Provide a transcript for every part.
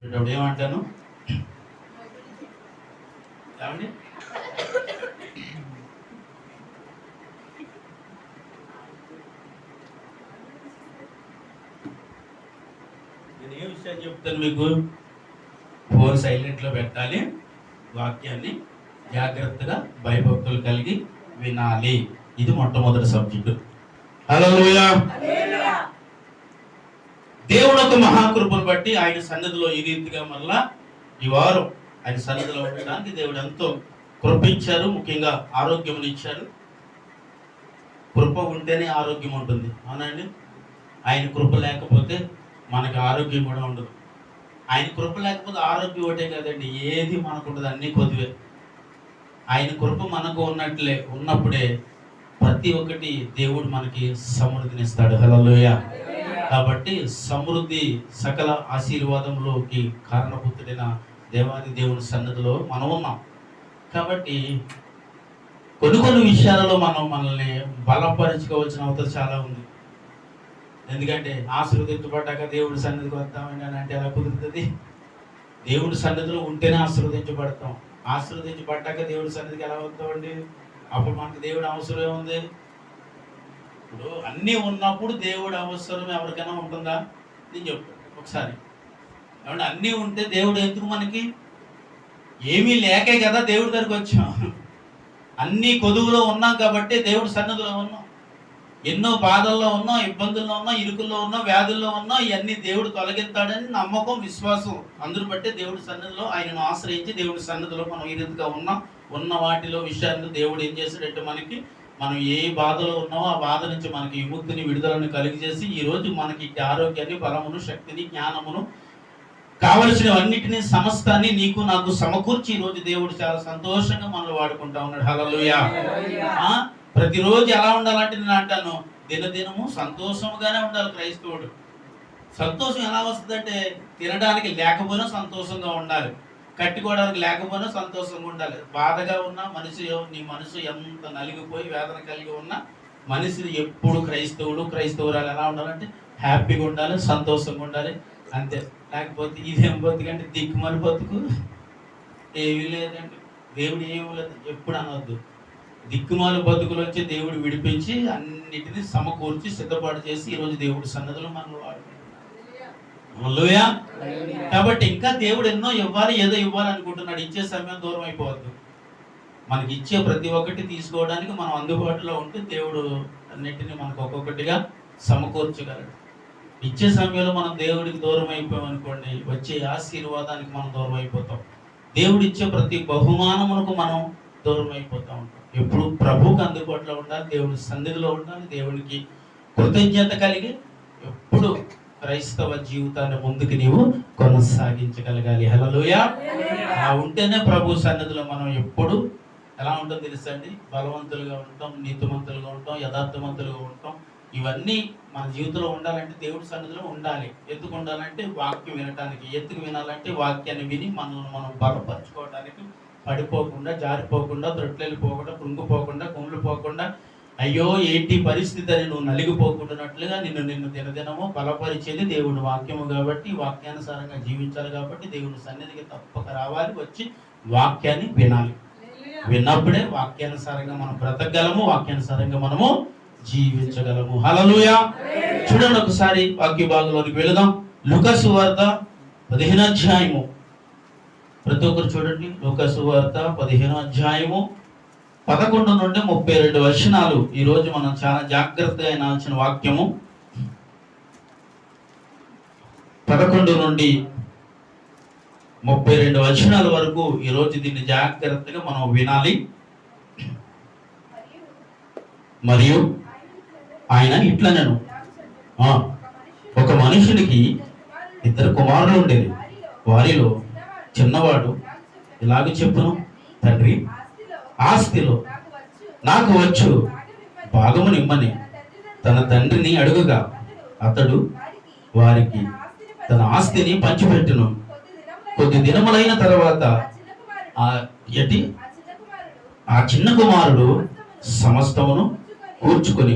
ఇప్పుడు ఏమంటాను ఏమండి? నేను ఏ విషయాలు చెప్తాను మీకు? ఫోన్ సైలెంట్లో పెట్టాలి, వాక్యాన్ని జాగ్రత్తగా భయభక్తులు కలిగి వినాలి. ఇది మొట్టమొదటి సబ్జెక్టు. హల్లెలూయా. దేవుడు ఒక మహాకృపను బట్టి ఆయన సన్నిధిలో ఈ రీతిగా మళ్ళా ఈ వారం ఆయన సన్నిధిలో ఉండడానికి దేవుడు ఎంతో కృపించారు. ముఖ్యంగా ఆరోగ్యం ఇచ్చారు. కృప ఉంటేనే ఆరోగ్యం ఉంటుంది, అవునండి. ఆయన కృప లేకపోతే మనకి ఆరోగ్యం కూడా ఉండదు. ఆయన కృప లేకపోతే ఆరోగ్యం ఒకటే కదండి, ఏది మనకు ఉండదు, అన్నీ కొద్దివే. ఆయన కృప మనకు ఉన్నప్పుడే ప్రతి ఒక్కటి దేవుడు మనకి సమృద్ధినిస్తాడు. హల్లెలూయా. కాబట్టి సమృద్ధి సకల ఆశీర్వాదంలోకి కారణభూతుడైన దేవాది దేవుని సన్నిధిలో మనం ఉన్నాం. కాబట్టి కొన్ని విషయాలలో మనల్ని బలపరుచుకోవాల్సిన అవసరం చాలా ఉంది. ఎందుకంటే ఆశీర్వదించబడ్డాక దేవుడి సన్నిధికి వస్తామని అంటే ఎలా కుదురుతుంది? దేవుడి సన్నిధిలో ఉంటేనే ఆశీర్వదించబడతాం. ఆశీర్వదించబడ్డాక దేవుడి సన్నిధికి ఎలా వస్తామండి? అప్పుడు మనకి దేవుడు అవసరం ఏముంది? ఇప్పుడు అన్నీ ఉన్నప్పుడు దేవుడు అవసరం ఎవరికైనా ఉంటుందా? నేను చెప్తాను ఒకసారి. ఏమంటే అన్నీ ఉంటే దేవుడు ఎందుకు మనకి? ఏమీ లేకే కదా దేవుడి దగ్గరికి వచ్చాం. అన్నీ కొదువులో ఉన్నాం కాబట్టి దేవుడి సన్నిధిలో ఉన్నాం. ఎన్నో బాధల్లో ఉన్నాం, ఇబ్బందుల్లో ఉన్నాం, ఇరుకుల్లో ఉన్నాం, వ్యాధుల్లో ఉన్నాం. ఇవన్నీ దేవుడు తొలగిస్తాడని నమ్మకం, విశ్వాసం అందరూ బట్టి దేవుడి సన్నిధిలో ఆయనను ఆశ్రయించి దేవుడి సన్నిధిలో మనం ఈ రీతిగా ఉన్నాం. ఉన్న వాటిలో విషయాన్ని దేవుడు ఏం చేశాడంటే మనం ఏ బాధలో ఉన్నామో ఆ బాధ నుంచి మనకి విముక్తిని, విడుదలను కలిగజేసి ఈరోజు మనకి ఆరోగ్యాన్ని, బలమును, శక్తిని, జ్ఞానమును, కావలసినవన్నిటినీ, సమస్తాన్ని నీకు నాకు సమకూర్చి ఈరోజు దేవుడు చాలా సంతోషంగా మనల్ని వాడుకుంటా ఉన్నాడు. హల్లెలూయా. ప్రతిరోజు ఎలా ఉండాలంటే నేను అంటాను, దినదినము సంతోషంగానే ఉండాలి క్రైస్తవుడు. సంతోషం ఎలా వస్తుందంటే తినడానికి లేకపోయినా సంతోషంగా ఉండాలి, కట్టుకోవడానికి లేకపోయినా సంతోషంగా ఉండాలి. బాధగా ఉన్న నీ మనసు ఎంత నలిగిపోయి వేదన కలిగి ఉన్న మనిషి ఎప్పుడు క్రైస్తవురాలు ఎలా ఉండాలంటే హ్యాపీగా ఉండాలి, సంతోషంగా ఉండాలి, అంతే. లేకపోతే ఇదేం బతుకంటే దిక్కుమని బతుకు, ఏమీ లేదండి, దేవుడు ఏమీ లేదు ఎప్పుడు అనవద్దు. దిక్కుమాల బతుకులు వచ్చి దేవుడు విడిపించి అన్నిటినీ సమకూర్చి సిద్ధపాటు చేసి ఈరోజు దేవుడి సన్నదులు మనం వాడుకుంటున్నాం. హల్లెలూయా. కాబట్టి ఇంకా దేవుడు ఎన్నో ఇవ్వాలి, ఏదో ఇవ్వాలి అనుకుంటున్నాడు. ఇచ్చే సమయం దూరం అయిపోవద్దు. మనకి ఇచ్చే ప్రతి ఒక్కటి తీసుకోవడానికి మనం అందుబాటులో ఉంటే దేవుడు అన్నిటినీ మనకు ఒక్కొక్కటిగా సమకూర్చగలడు. ఇచ్చే సమయంలో మనం దేవుడికి దూరం అయిపోయాం అనుకోండి, వచ్చే ఆశీర్వాదానికి మనం దూరం అయిపోతాం. దేవుడు ఇచ్చే ప్రతి బహుమానమునకు మనం దూరం అయిపోతూ ఉంటాం. ఎప్పుడు ప్రభువుకి అందుబాటులో ఉండాలి, దేవుడి సన్నిధిలో ఉండాలి, దేవునికి కృతజ్ఞత కలిగి ఎప్పుడు క్రైస్తవ జీవితాన్ని ముందుకు నీవు కొనసాగించగలగాలి. హల్లెలూయా. అలా ఉంటేనే ప్రభు సన్నిధిలో మనం ఎప్పుడు ఎలా ఉంటుందో తెలుసండి, బలవంతులుగా ఉంటాం, నీతిమంతులుగా ఉంటాం, యథార్థవంతులుగా ఉంటాం. ఇవన్నీ మన జీవితంలో ఉండాలంటే దేవుడి సన్నిధిలో ఉండాలి. ఎందుకు ఉండాలంటే వాక్యం వినటానికి. ఎందుకు వినాలంటే వాక్యాన్ని విని మనం బలపరచుకోవడానికి, పడిపోకుండా, జారిపోకుండా, త్రొట్లెళ్ళిపోకుండా, కృంగిపోకుండా, కుమిలిపోకుండా, అయ్యో ఏంటి పరిస్థితి అని నువ్వు నలిగిపోకుండానట్లుగా నిన్ను దినదినము బలపరిచేది దేవుడి వాక్యము. కాబట్టి వాక్యానుసారంగా జీవించాలి. కాబట్టి దేవుడి సన్నిధికి తప్పక రావాలి, వచ్చి వాక్యాన్ని వినాలి. విన్నప్పుడే వాక్యానుసారంగా మనం బ్రతకగలము, వాక్యానుసారంగా మనము జీవించగలము. హల్లెలూయా. చూడండి ఒకసారి వాక్య భాగంలోకి వెళదాం. లూకా సువార్త 15వ అధ్యాయము. ప్రతి ఒక్కరు చూడండి. లూకా సువార్త 15వ అధ్యాయము 11 నుండి 32 వచనాలు ఈరోజు మనం చాలా జాగ్రత్తగా వినాల్సిన వాక్యము. 11 నుండి 32 వచనాల వరకు ఈరోజు దీన్ని జాగ్రత్తగా మనం వినాలి. మరియు ఆయన ఇట్లనెను, ఒక మనుషునికి 2 కుమారులు ఉండేది. వారిలో చిన్నవాడు ఇలాగ చెప్పును, తండ్రి, ఆస్తిలో నాకు వచ్చు భాగము నిమ్మని తన తండ్రిని అడుగుగా అతడు వారికి తన ఆస్తిని పంచిపెట్టును. కొద్ది దినములైన తర్వాత ఆ చిన్న కుమారుడు సమస్తమును కూర్చుకొని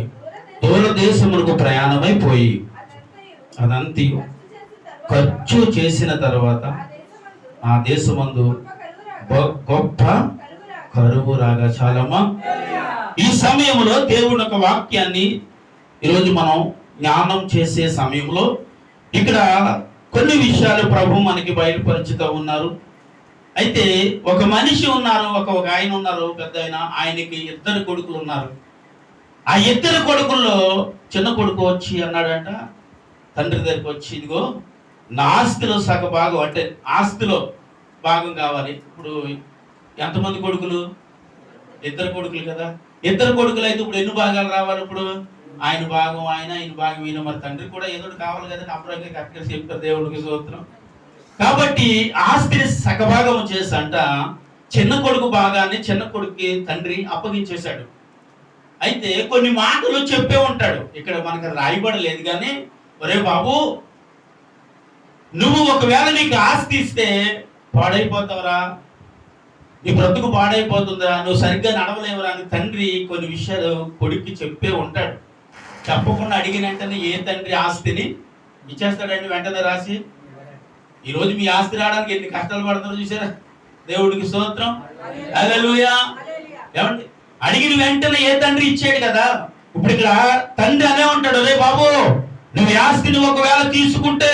దూర దేశములకు ప్రయాణమైపోయి అదంతి ఖర్చు చేసిన తర్వాత ఆ దేశమందు గొప్ప కరువు రాగా. చాలమ్మా. ఈ సమయంలో దేవుని ఒక వాక్యాన్ని ఈరోజు మనం జ్ఞానం చేసే సమయంలో ఇక్కడ కొన్ని విషయాలు ప్రభు మనకి బయలుపరుచుతూ ఉన్నారు. అయితే ఒక మనిషి ఉన్నారు, ఒక ఆయన ఉన్నారు, పెద్ద ఆయనకి 2 కొడుకులు ఉన్నారు. ఆ 2 కొడుకుల్లో చిన్న కొడుకు వచ్చి అన్నాడంట తండ్రి దగ్గరికి వచ్చి, ఇదిగో నా ఆస్తిలో సగ భాగం, అంటే ఆస్తిలో భాగం కావాలి. ఇప్పుడు ఎంతమంది కొడుకులు? 2 కొడుకులు కదా. 2 కొడుకులు అయితే ఇప్పుడు ఎన్ని భాగాలు రావాలి? ఇప్పుడు ఆయన భాగం ఆయన భాగం ఈయన. మరి తండ్రి కూడా ఏదో కావాలి కదా. అప్పుడు కరెక్ట్గా చెప్తారు దేవుడికి స్తోత్రం. కాబట్టి ఆస్తిని సగభాగం చేసంట చిన్న కొడుకు భాగాన్ని చిన్న కొడుకుకి తండ్రి అప్పగించేశాడు. అయితే కొన్ని మాటలు చెప్పే ఉంటాడు, ఇక్కడ మనకు రాయబడలేదు కానీ, ఒరే బాబు, నువ్వు ఒకవేళ నీకు ఆస్తి ఇస్తే పాడైపోతావురా, నీ బ్రతుకు పాడైపోతుందా, నువ్వు సరిగ్గా నడవలేవురా అని తండ్రి కొన్ని విషయాలు కొడుక్కి చెప్పే ఉంటాడు. చెప్పకుండా అడిగిన వెంటనే ఏ తండ్రి ఆస్తిని ఇచ్చేస్తాడండి వెంటనే రాసి? ఈరోజు మీ ఆస్తి రావడానికి ఎన్ని కష్టాలు పడతారో చూసారా? దేవుడికి స్తోత్రం. హల్లెలూయా. ఏమండి, అడిగిన వెంటనే ఏ తండ్రి ఇచ్చాడు కదా. ఇప్పుడు ఇక్కడ తండ్రి అనే ఉంటాడు, రే బాబు, నువ్వు ఆస్తిని ఒకవేళ తీసుకుంటే,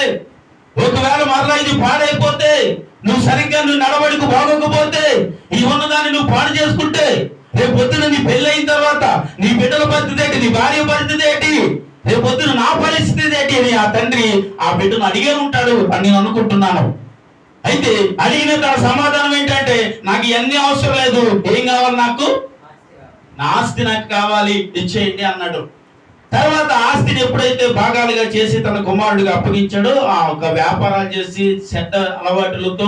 ఒకవేళ మరలా ఇది పాడైపోతే, నువ్వు సరిగ్గా నడవడికి బాగోకపోతే, ఈ ఉన్నదాన్ని నువ్వు పాడు చేసుకుంటే, రేపు పొద్దున నీ పెళ్ళి అయిన తర్వాత నీ బిడ్డల పరిస్థితి ఏంటి, నీ భార్య పరిస్థితి ఏంటి, రేపు పొద్దున నా పరిస్థితి ఏంటి అని ఆ తండ్రి ఆ బిడ్డను అడిగే ఉంటాడు అని నేను అనుకుంటున్నాను. అయితే అడిగిన తన సమాధానం ఏంటంటే, నాకు ఇవన్నీ అవసరం లేదు, ఏం కావాలి నాకు? నా ఆస్తి నాకు కావాలి, ఇచ్చేయండి అన్నాడు. తర్వాత ఆస్తిని ఎప్పుడైతే భాగాలుగా చేసి తన కుమారుడిగా అప్పగించాడో, ఆ ఒక వ్యాపారాలు చేసి చెడ్డ అలవాటులతో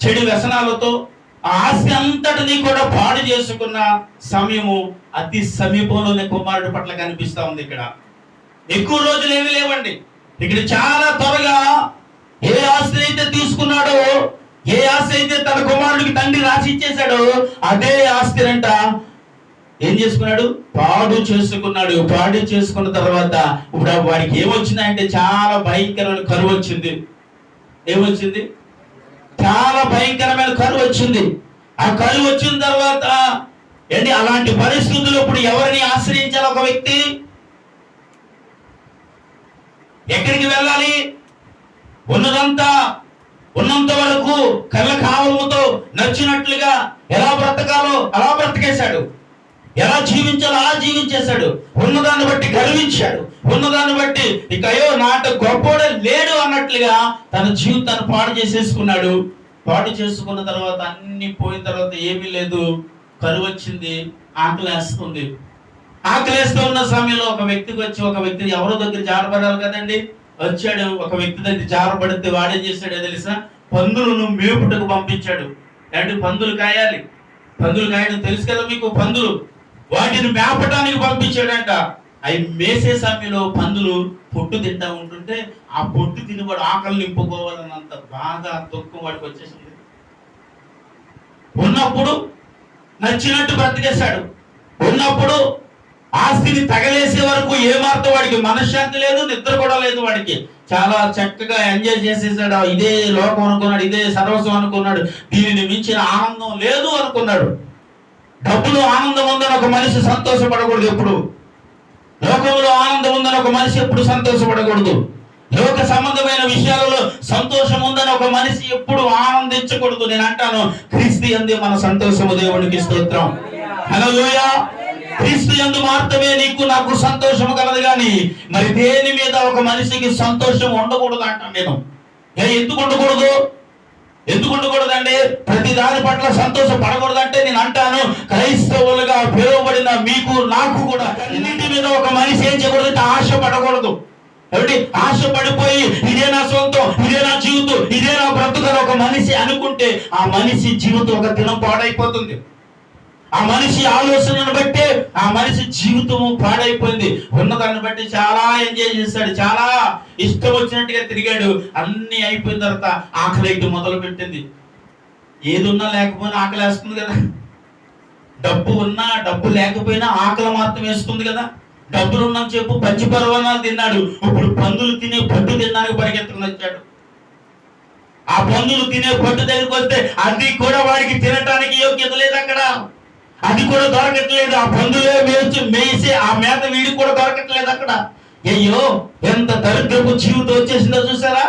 చెడు వ్యసనాలతో ఆ ఆస్తి అంతటిని కూడా పాడు చేసుకున్న సమయము అతి సమీపంలోనే కుమారుడి పట్ల కనిపిస్తా ఉంది. ఇక్కడ ఎక్కువ రోజులు ఏమీ లేవండి. ఇక్కడ చాలా త్వరగా ఏ ఆస్తి అయితే తీసుకున్నాడో, ఏ ఆస్తి అయితే తన కుమారుడికి తండ్రి రాసి ఇచ్చేశాడో, అదే ఆస్తినంట ఏం చేసుకున్నాడు? పాడు చేసుకున్నాడు. పాడు చేసుకున్న తర్వాత ఇప్పుడు వాడికి ఏమొచ్చిందంటే చాలా భయంకరమైన కరువు వచ్చింది. ఏమొచ్చింది? చాలా భయంకరమైన కరువు వచ్చింది. ఆ కరువు వచ్చిన తర్వాత ఏంటి, అలాంటి పరిస్థితుల్లో ఇప్పుడు ఎవరిని ఆశ్రయించాలి? ఒక వ్యక్తి ఎక్కడికి వెళ్ళాలి? ఉన్నంత వరకు కళ్ళ కావలముతో నచ్చినట్లుగా ఎలా బ్రతకాలో అలా బ్రతికేశాడు, ఎలా జీవించాలో అలా జీవించేశాడు. ఉన్నదాన్ని బట్టి గర్వించాడు, ఉన్నదాన్ని బట్టి ఇక అయ్యో నాట గొప్పోడే లేడు అన్నట్లుగా తన జీవితాన్ని పాడు చేసేసుకున్నాడు. పాడు చేసుకున్న తర్వాత అన్ని పోయిన తర్వాత ఏమీ లేదు, కరువు వచ్చింది, ఆకలేస్తుంది. ఆకలేస్తూ ఉన్న సమయంలో ఒక వ్యక్తికి వచ్చి, ఒక వ్యక్తి ఎవరో దగ్గర జారపడాలి కదండి, వచ్చాడు. ఒక వ్యక్తి దగ్గర జారపడితే వాడేం చేశాడో తెలుసా? పందులను మేపుటకు పంపించాడు. అంటే పందులు కాయాలి, పందులు కాయడం తెలుసు కదా మీకు. పందులు వాటిని మేపటానికి పంపించాడంట. అవి మేసే సమయంలో పందులు పొట్టు తింటా ఉంటుంటే ఆ పొట్టు తిని వాడు ఆకలి నింపుకోవాలన్నంత బాగా దుఃఖం వాడికి వచ్చేసింది. ఉన్నప్పుడు నచ్చినట్టు బ్రతికేశాడు. ఉన్నప్పుడు ఆస్తిని తగలేసే వరకు ఏమాత్రం వాడికి మనశ్శాంతి లేదు, నిద్ర కూడా లేదు. వాడికి చాలా చక్కగా ఎంజాయ్ చేసేసాడు. ఇదే లోకం అనుకున్నాడు, ఇదే సర్వస్వం అనుకున్నాడు, దీనిని మించిన ఆనందం లేదు అనుకున్నాడు. డబ్బులో ఆనందం ఉందని ఒక మనిషి సంతోషపడకూడదు. ఎప్పుడు లోకంలో ఆనందం ఉందని ఒక మనిషి ఎప్పుడు సంతోషపడకూడదు. లోక సంబంధమైన విషయాలలో సంతోషం ఉందని ఒక మనిషి ఎప్పుడు ఆనందించకూడదు. నేను అంటాను, క్రీస్తు యందు మన సంతోషము. దేవునికి స్తోత్రం. హల్లెలూయా. క్రీస్తు యందు మాత్రమే నీకు నాకు సంతోషము కలదు కానీ మరి దేని మీద ఒక మనిషికి సంతోషం ఉండకూడదు అంటాను నేను. ఎందుకు ఉండకూడదు? ఎందుకు ఉండకూడదండి? ప్రతి దాని పట్ల సంతోషపడకూడదంటే నేను అంటాను, క్రైస్తవులుగా పిలువబడిన మీకు నాకు కూడా అన్నింటి మీద ఒక మనిషి ఏం చేయకూడదు? ఆశ పడకూడదు. కాబట్టి ఆశ పడిపోయి ఇదే నా సొంతం, ఇదే నా జీవితం, ఇదే నా బ్రతుకని ఒక మనిషి అనుకుంటే ఆ మనిషి జీవితం ఒక దినం పాడైపోతుంది. ఆ మనిషి ఆలోచనను బట్టి ఆ మనిషి జీవితము పాడైపోయింది. ఉన్నదాన్ని బట్టి చాలా ఎంజాయ్ చేశాడు, చాలా ఇష్టం వచ్చినట్టుగా తిరిగాడు. అన్ని అయిపోయిన తర్వాత ఆకలి అయితే మొదలు పెట్టింది. ఏది ఉన్నా లేకపోయినా ఆకలి వేస్తుంది కదా. డబ్బు ఉన్నా డబ్బు లేకపోయినా ఆకలి మాత్రం వేస్తుంది కదా. డబ్బులు ఉన్న చెప్పు పచ్చి పర్వణాలు తిన్నాడు, ఇప్పుడు పందులు తినే పట్టు తినడానికి పరిగెత్తుకుని వచ్చాడు. ఆ పందులు తినే పొట్టు దగ్గరికి వస్తే అది కూడా వాడికి తినటానికి యోగ్యత లేదు అక్కడ. అది కూడా దొరకట్లేదు. ఆ పందులే మేసి ఆ మేత వీడికి కూడా దొరకట్లేదు అక్కడ. అయ్యో, ఎంత దరిద్రపు జీవితం వచ్చేసిందో చూసారా.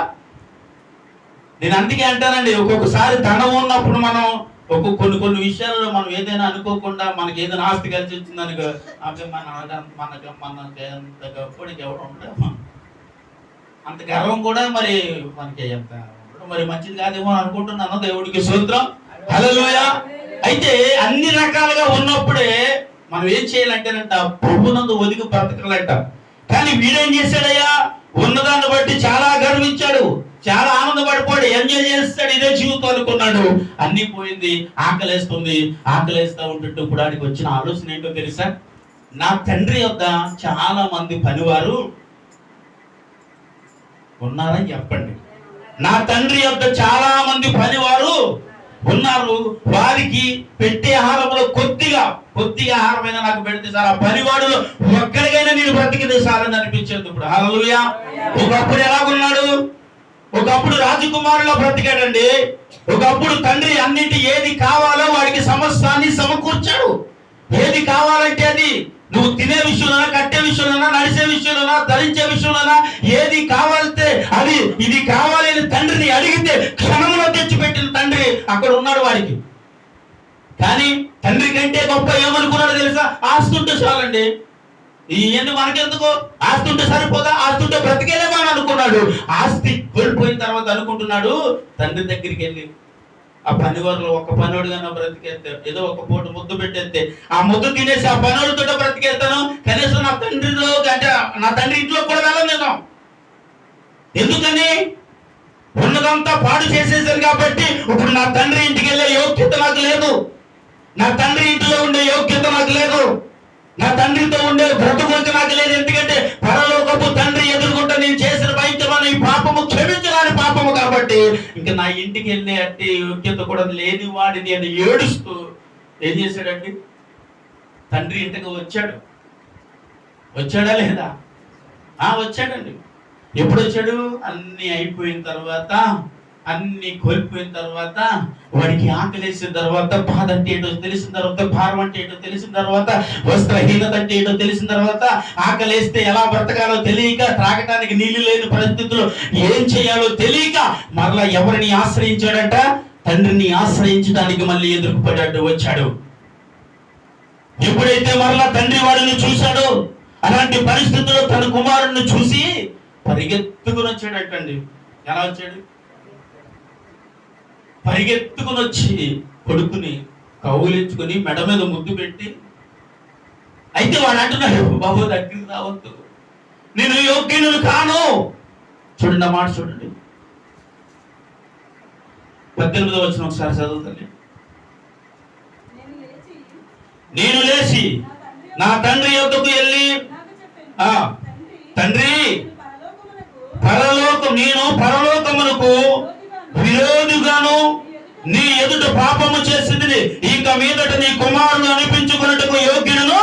నేను అందుకే అంటానండి, ఒక్కొక్కసారి ధనం ఉన్నప్పుడు మనం కొన్ని విషయాల్లో మనం ఏదైనా అనుకోకుండా మనకి ఏదైనా ఆస్తి కలిసి వచ్చిందనుకో, అప్పుడు మనకి ఎంత గొప్పడికి ఎవరు ఉంటాం, అంత గర్వం కూడా మరి మనకి ఎంత మరి మంచిది కాదేమో అనుకుంటున్నాను. దేవుడికి స్తోత్రం, హల్లెలూయా. అయితే అన్ని రకాలుగా ఉన్నప్పుడే మనం ఏం చేయాలంటేనంట, ప్రభునందు ఒదిగి బ్రతకాలంట. కానీ వీడేం చేశాడయ్యా, ఉన్నదాన్ని బట్టి చాలా గర్వించాడు, చాలా ఆనందపడిపోయాడు, ఎంజాయ్ చేస్తాడు, ఇదే జీవితం అనుకున్నాడు. అన్ని పోయింది, ఆకలేస్తుంది. ఆకలేస్తా ఉంటుంటే ఇప్పుడు ఆడికి వచ్చిన ఆలోచన ఏంటో తెలుసా, నా తండ్రి యొద్ద చాలా మంది పనివారు ఉన్నారని చెప్పండి. నా తండ్రి యొద్ద చాలా మంది పనివారు ఉన్నారు, వారికి పెట్టే ఆహారంలో కొద్దిగా ఆహారమైనా నాకు పెడితే సార్, ఆ పనివాడులో ఒక్కడికైనా నేను బ్రతికితే సార్ అని అనిపించేది. ఇప్పుడు హల్లెలూయా. ఒకప్పుడు ఎలాగున్నాడు, ఒకప్పుడు రాజకుమారులో బ్రతికాడండి. ఒకప్పుడు తండ్రి అన్నింటి ఏది కావాలో వాడికి సమస్తాన్ని సమకూర్చాడు. ఏది కావాలంటే అది, నువ్వు తినే విషయంలోనా, కట్టే విషయంలోనా, నడిచే విషయంలోనా, ధరించే విషయంలోనా, ఏది కావాలంటే అది, ఇది కావాలి అని తండ్రిని అడిగితే క్షణంలో తెచ్చిపెట్టిన తండ్రి అక్కడ ఉన్నాడు వాడికి. కానీ తండ్రి కంటే గొప్ప ఏమనుకున్నాడు తెలుసా, ఆస్తుంటే చాలండి, ఇవన్నీ మనకెందుకు, ఆస్తుంటే సరిపోదా, ఆస్తుంటే బ్రతికేలేమో అని అనుకున్నాడు. ఆస్తి కోల్పోయిన తర్వాత అనుకుంటున్నాడు, తండ్రి దగ్గరికి వెళ్ళి ఆ పనివారిలో ఒక పనివాడుగా బ్రతికేస్తే, ఏదో ఒక పూట ముద్దు పెట్టేస్తే ఆ ముద్దు తినేసి ఆ పనివాడితో బ్రతికేస్తాను, కనీసం నా తండ్రిలో అంటే నా తండ్రి ఇంట్లో కూడా వెళ్ళను నేను. ఎందుకని, ఉన్నదంతా పాడు చేసేసాను కాబట్టి ఇప్పుడు నా తండ్రి ఇంటికి వెళ్ళే యోగ్యత నాకు లేదు, నా తండ్రి ఇంటిలో ఉండే యోగ్యత నాకు లేదు, నా తండ్రితో ఉండే బ్రతుకు నాకు లేదు. ఎందుకంటే పరలోకపు తండ్రి ఎదుర్కొంటే నేను చేసిన భయంకరమైన ఈ పాపము క్షమించరాని పాపము కాబట్టి ఇంకా నా ఇంటికి వెళ్ళే అట్టి యోగ్యత కూడా లేని వాడిని అని ఏడుస్తూ ఏం చేశాడండి, తండ్రి ఇంటికి వచ్చాడా లేదా, వచ్చాడండి. ఎప్పుడు వచ్చాడు, అన్ని అయిపోయిన తర్వాత, అన్ని కోల్పోయిన తర్వాత, వాడికి ఆకలేసిన తర్వాత, బాధ అంటే ఏంటో తెలిసిన తర్వాత, భారం అంటే ఏంటో తెలిసిన తర్వాత, వస్త్రహీనత అంటే ఏంటో తెలిసిన తర్వాత, ఆకలేస్తే ఎలా బ్రతకాలో తెలియక, త్రాగటానికి నీళ్లు లేని పరిస్థితుల్లో ఏం చేయాలో తెలియక మరలా ఎవరిని ఆశ్రయించాడంట, తండ్రిని ఆశ్రయించడానికి మళ్ళీ ఎదురుపడ్డాడు వచ్చాడు. ఎప్పుడైతే మరలా తండ్రి వాడిని చూశాడో, అలాంటి పరిస్థితుల్లో తన కుమారుడిని చూసి పరిగెత్తుకుని వచ్చాడటండి. ఎలా వచ్చాడు, పరిగెత్తుకుని వచ్చి కొడుకుని కౌలించుకుని మెడ మీద ముద్దు పెట్టి, అయితే వాడు అంటున్నాడు, బాబు దగ్గరికి రావద్దు, నేను యోగ్యుని కాను. చూడండి ఆ మాట చూడండి, 18వ వచనం ఒకసారి చదువుతాను. నేను లేచి నా తండ్రి యొద్దకు వెళ్ళి, తండ్రి నేను పరలోకమునకు విరోధిగాను నీ ఎదుట పాపము చేసింది, ఇక మీదట నీ కుమారుడు అనిపించుకున్నట్టుకు యోగ్యుడును.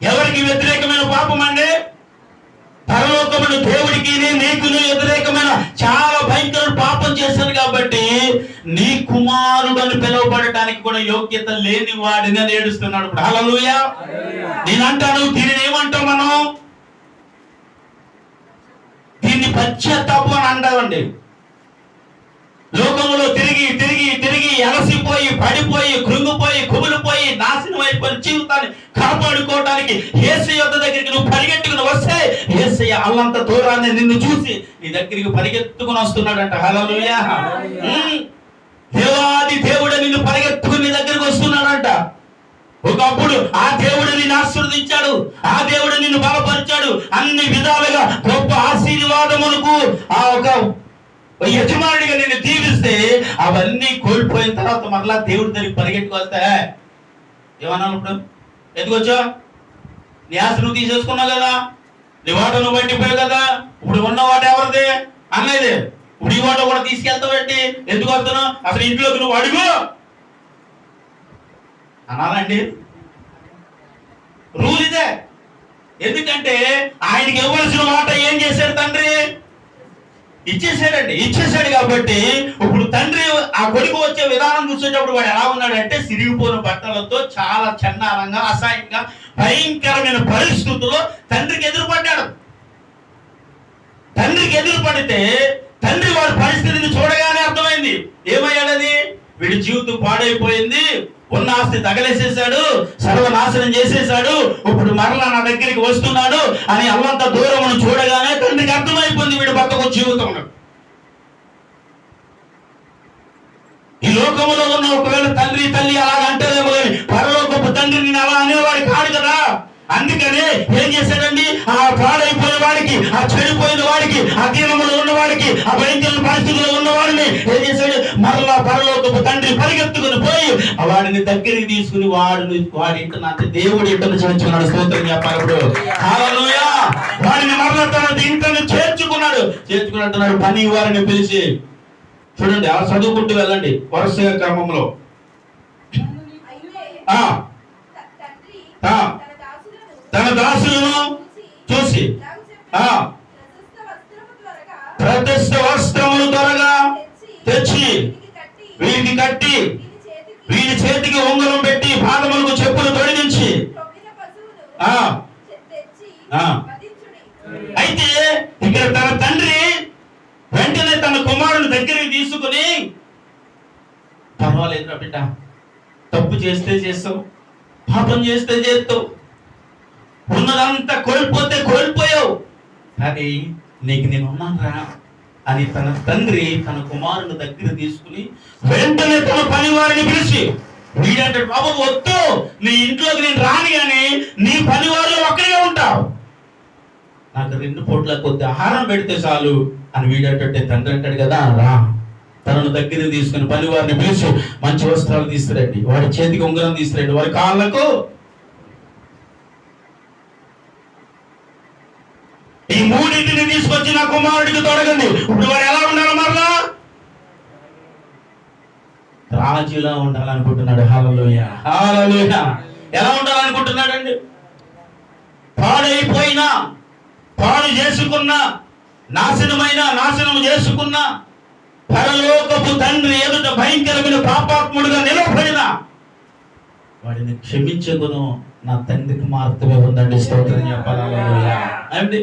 ఎవరికి వ్యతిరేకమైన పాపం అండి, పరలోకమును దేవుడికి నీకు వ్యతిరేకమైన చాలా భయంకర పాపం చేశాను కాబట్టి నీ కుమారుడు అని పిలువబడటానికి కూడా యోగ్యత లేని వాడిని అని ఏడుస్తున్నాడు. హల్లెలూయా. నేనంటాను, దీనిని ఏమంటాం మనం, దీన్ని పశ్చాత్తాపం అని అంటామండి. లోకంలో తిరిగి అలసిపోయి, పడిపోయి, కృంగిపోయి, కుమిలిపోయి, నాశనం అయిపోయిన జీవితాన్ని కాపాడుకోవడానికి యేసయ్య దగ్గరికి నువ్వు పరిగెత్తుకుని వస్తే, యేసయ్య అల్లంత దూరాన్ని నిన్ను చూసి నీ దగ్గరికి పరిగెత్తుకుని వస్తున్నాడంట. హల్లెలూయా. దేవాది దేవుడు నిన్ను పరిగెత్తుకుని నీ దగ్గరికి వస్తున్నాడంట. ఒకప్పుడు ఆ దేవుడు నిన్ను ఆశీర్వదించాడు, ఆ దేవుడు నిన్ను బలపరిచాడు, అన్ని విధాలుగా గొప్ప ఆశీర్వాదములకు ఆ ఒక యజమానిగా నిన్ను దీవిస్తే, అవన్నీ కోల్పోయిన తర్వాత మరలా దేవుడి దగ్గరికి పరిగెట్టుకు వస్తే ఏమన్నాను, ఇప్పుడు ఎందుకు వచ్చావు, నీ ఆశ నువ్వు తీసేసుకున్నావు కదా, నీ వాట నువ్వు పట్టిపోయావు కదా, ఇప్పుడు ఉన్న వాట ఎవరిది అనలేదు, ఇప్పుడు ఈ వాట కూడా తీసుకెళ్తావేంటి, ఎందుకు వస్తున్నావు, అసలు ఇంట్లోకి నువ్వు అడుగు అనాలండి. రూల్ ఇదే. ఎందుకంటే ఆయనకి ఇవ్వాల్సిన మాట ఏం చేశాడు తండ్రి, ఇచ్చేసాడండి. ఇచ్చేసాడు కాబట్టి ఇప్పుడు తండ్రి ఆ కొడుకు వచ్చే విధానం చూసేటప్పుడు వాడు ఎలా ఉన్నాడంటే సిరిగిపోయిన బట్టలతో చాలా చండాలంగా అసహ్యంగా భయంకరమైన పరిస్థితుల్లో తండ్రికి ఎదురుపడ్డాడు. తండ్రికి ఎదురు పడితే తండ్రి వాడి పరిస్థితిని చూడగానే అర్థమైంది. ఏమయ్యాడని? వీడి జీవితం పాడైపోయింది, ఉన్న ఆస్తి తగలేసేసాడు, సర్వనాశనం చేసేసాడు, ఇప్పుడు మరలా నా దగ్గరికి వస్తున్నాడు అని అల్లంత దూరమును చూడగానే తండ్రికి అర్థమైపోయింది వీడి పక్కకు జీవితం. ఈ లోకములో ఉన్న ఒకవేళ తండ్రి తల్లి అలాగంటారేమో కానీ పరలోకపు తండ్రి నేను అలా అనేవాడు కాడు కదా. అందుకనే ఏం చేశాడండి? ఆ పాడైపోయిన వాడికి, ఆ చెడిపోయిన వాడికి, ఆ దీనములో ఉన్న వాడికి, ఆ భయంకర పరిస్థితుల్లో ఉన్న వాడిని ఏం చేశాడు? మరలా పరలోకపు తండ్రి పరిగెత్తుకుని పోయి ఆ వాడిని దగ్గరికి తీసుకుని వాడి ఇంటను అంటే దేవుడి ఇంటను చేర్చుకున్నాడు. స్తోత్రం చెప్పాలి. హల్లెలూయా. వాడిని మరలా తన ఇంటను చేర్చుకున్నట్టున్నాడు. పని వారిని పిలిచి చూడండి, ఆ చదువుకుంటూ వెళ్ళండి వరుసగా క్రమంలో. తన దాసులను చూసి ప్రతిష్ఠ వస్త్రములు త్వరగా తెచ్చి వీరికి కట్టి వీరి చేతికి ఉంగరం పెట్టి పాదములకు చెప్పులు తొడిగించి అయితే ఇక్కడ తన తండ్రి వెంటనే తన కుమారుని దగ్గరికి తీసుకుని, పర్వాలేదురా బిడ్డ, తప్పు చేస్తే చేస్తావు, పాపం చేస్తే చేస్తావు, ఉన్నదంతా కోల్పోతే కోల్పోయావు, కానీ నీకు నేను ఉన్నానురా అని తన తండ్రి తన కుమారుని దగ్గర తీసుకుని వెంటనే తన పని వారిని పిలిచి, వీడంటాడు, బాబు వద్దు, నీ ఇంట్లోకి నేను రాని కానీ నీ పని వారిలో ఒక్కడే ఉంటావు, నాకు 2 పూట్ల కొద్ది ఆహారం పెడితే చాలు అని వీడంటే తండ్రి అంటాడు కదా, రా. తనను దగ్గర తీసుకుని పని వారిని పిలిచి మంచి వస్త్రాలు తీసుకురండి, వాడి చేతికి ఉంగరం తీసుకురండి, వారి కాళ్ళకు ఈ 3 తీసుకొచ్చి నా కుమారుడికి తొడగండి. ఇప్పుడు వారు ఎలా ఉండాలి? మరలా రాజులా ఉండాలనుకుంటున్నాడు. హల్లెలూయా, హల్లెలూయా. ఎలా ఉండాలనుకుంటున్నాడండి? పాడైపోయినా, పాడు చేసుకున్న, నాశనం చేసుకున్న పరలోకపు తండ్రి ఎదుట భయంకరమైన పాపాత్ముడుగా నిలబడిన వాడిని క్షమించగును నా తండ్రికి మాత్రమే ఉందండి. స్తోత్రం చెప్పాలి. హల్లెలూయా. అంటే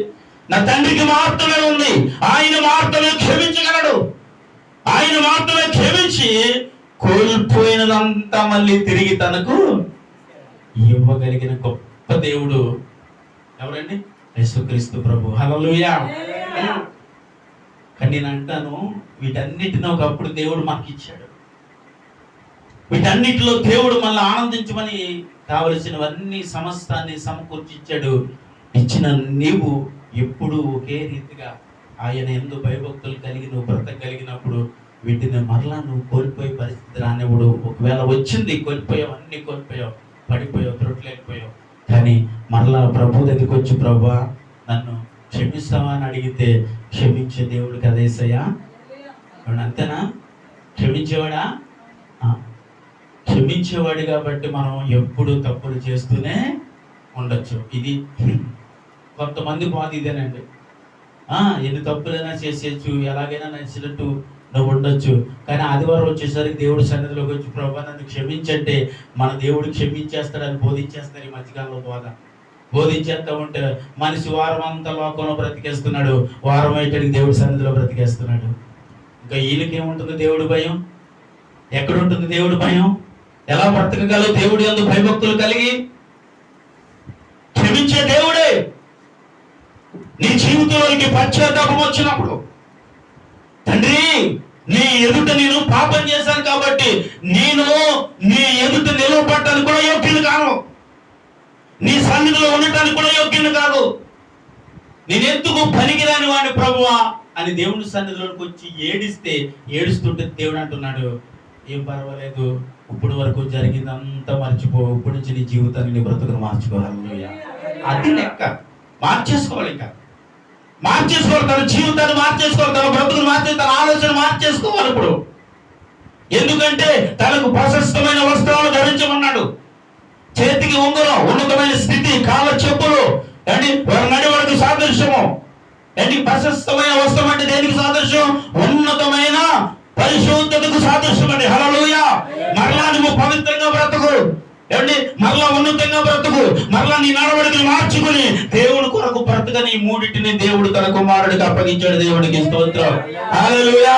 నా తండ్రికి మాత్రమే ఉంది, ఆయన మాత్రమే క్షమించగలడు, ఆయన మాత్రమే క్షమించి కోల్పోయినదంతా మళ్ళీ తిరిగి తనకు ఇవ్వగలిగిన గొప్ప దేవుడు ఎవరండి? యేసుక్రీస్తు ప్రభు. హల్లెలూయా. కానీ నేను అంటాను, వీటన్నిటిని ఒకప్పుడు దేవుడు మనకి ఇచ్చాడు. వీటన్నిటిలో దేవుడు మనల్ని ఆనందించమని కావలసినవన్నీ సమస్తాన్ని సమకూర్చిచ్చాడు. ఇచ్చిన నీవు ఎప్పుడు ఒకే రీతిగా ఆయన యందు భయభక్తులు కలిగి నువ్వు బ్రతకగలిగినప్పుడు వీటిని మరలా నువ్వు కోల్పోయే పరిస్థితి రానివ్వడు. ఒకవేళ వచ్చింది, కోల్పోయావు, అన్ని కోల్పోయావు, పడిపోయావు, త్రొట్లైపోయావు, కానీ మరలా ప్రభు దగ్గరికి వచ్చి, ప్రభువా నన్ను క్షమిస్తావా అని అడిగితే క్షమించే దేవుడు కదా యేసయ్యా. అంతేనా? క్షమించేవాడా? క్షమించేవాడు కాబట్టి మనం ఎప్పుడు తప్పులు చేస్తూనే ఉండొచ్చు. ఇది కొంతమంది బాధ ఇదేనండి. ఎన్ని తప్పులైనా చేసేయచ్చు, ఎలాగైనా నచ్చినట్టు నువ్వు ఉండొచ్చు, కానీ ఆదివారం వచ్చేసరికి దేవుడి సన్నిధిలోకి వచ్చి ప్రభువా నన్ను క్షమించంటే మన దేవుడు క్షమించేస్తాడని బోధించేస్తారు. ఈ మధ్యకాలంలో బోధించేస్తా ఉంటే మనిషి వారం అంతా లోకంలో బ్రతికేస్తున్నాడు, వారం అయ్యేటికి దేవుడి సన్నిధిలో బ్రతికేస్తున్నాడు. ఇంకా ఈయనకేముంటుంది దేవుడి భయం? ఎక్కడుంటుంది దేవుడి భయం? ఎలా బ్రతకగలవు దేవుడి యందు భయభక్తులు కలిగి? క్షమించే దేవుడే. నీ జీవితంలోకి పశ్చాత్తాపం వచ్చినప్పుడు, తండ్రి నీ ఎదుట నేను పాపం చేశాను కాబట్టి నేను నీ ఎదుట నిలవబడటానికి కూడా యోగ్యులు కాను, నీ సన్నిధిలో ఉండటానికి కూడా యోగ్యులు కాదు, నేనెందుకు పనికిరాని వాడిని ప్రభువా అని దేవుని సన్నిధిలోకి వచ్చి ఏడుస్తుంటే దేవుడు అంటున్నాడు, ఏం పర్వాలేదు, ఇప్పుడు వరకు జరిగిందంతా మర్చిపో, ఇప్పటి నుంచి నీ జీవితాన్ని నీ బ్రతుకును మార్చుకోవాలి. అది లెక్క. మార్చేసుకోవాలి, ఇంకా మార్చేసుకోవాలి, తన జీవితాన్ని మార్చేసుకోవాలి, తన బ్రతుకును మార్చేసి తన ఆలోచన మార్చేసుకోవాలి ఇప్పుడు. ఎందుకంటే తనకు ప్రశస్తమైన వస్త్రాలు ధరించమన్నాడు, చేతికి ఉంగరం, ఉన్నతమైన స్థితి, కాళ్ళ చెప్పులు, నడివడికి సాదృశ్యము. ప్రశస్తమైన వస్త్రం అంటే దేనికి సాదృశ్యం? దేవుడు కొరకు బ్రతకని ఈ మూడింటిని దేవుడు తన కుమారుడికి అప్పగించాడు. దేవుడికి స్తోత్రం. హల్లెలూయా.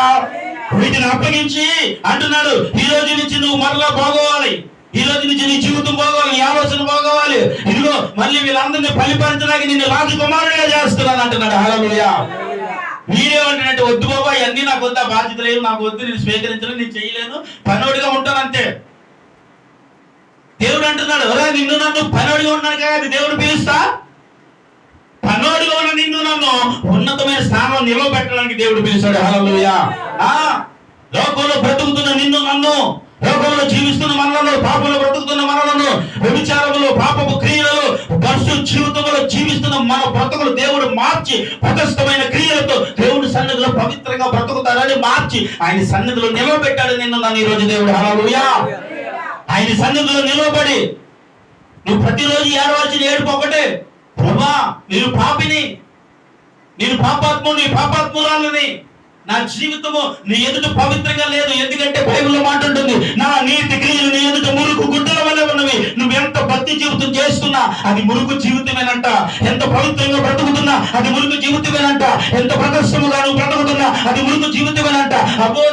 వీటిని అప్పగించి అంటున్నాడు, ఈ రోజు నుంచి నువ్వు మరలా బాగోవాలి, ఈ రోజు నుంచి నీ జీవితం బాగోవాలి, నీ ఆలోచన బాగోవాలి, ఇదిగో మళ్ళీ వీళ్ళందరినీ ఫలించడానికి నిన్ను రాజకుమారుడిగా చేస్తున్నాను అంటున్నాడు. హల్లెలూయా. మీరేమంటున్నట్టు, వద్దు బాబా ఇవన్నీ నాకు వద్దు, ఆ బాధ్యత లేదు, నాకు వద్దు, నేను స్వీకరించలేను, నేను చేయలేను, పనోడిగా ఉంటాను అంతే. దేవుడు అంటున్నాడు, నిన్ను నన్ను పనోడిగా ఉన్నాను కదా, అది దేవుడు పిలుస్తా? పనోడిగా ఉన్న నిన్ను నన్ను ఉన్నతమైన స్థానం నిలవబెట్టడానికి దేవుడు పిలుస్తాడు. హల్లెలూయా. లోకంలో బ్రతుకుతున్న నిన్ను నన్ను, లోకంలో జీవిస్తున్న మనలను, పాపంలో బ్రతుకుతున్న మనలను, వ్యభిచారములు, పాపపు క్రియలు, బస్సు జీవితంలో జీవిస్తున్న మన బ్రతుకులు దేవుడు మార్చి ప్రతిష్టమైన క్రియలతో దేవుడి సన్నిధిలో పవిత్రంగా బ్రతుకుతారని మార్చి ఆయన సన్నిధిలో నిలవబెట్టాడు నిన్ను నన్ను. ఈ రోజు దేవుడు హల్లెలూయా. ఆయన సన్నిధిలో నిలవబడి నువ్వు ప్రతిరోజు ఏడవలసిన ఏడుపు ఒకటే, ప్రభా నేను పాపిని, నేను పాపాత్ముని, పాపాత్మురాలని, నా జీవితము నీ ఎదుట పవిత్రంగా లేదు. ఎందుకంటే బైబిల్లో మాట ఉంటుంది, నా నీతి క్రియలు నీ ఎదుట మురుకు గుడ్డల వల్ల ఉన్నవి. నువ్వు ఎంత భక్తి జీవితం చేస్తున్నా అది మురుకు జీవితమేనంట. ఎంత పవిత్రంగా బ్రతుకుతున్నా అది మురుకు జీవితమేనంట. ఎంత ప్రదర్శనగా నువ్వు బ్రతుకుతున్నా అది మురుకు జీవితమేనంట. అబ్బో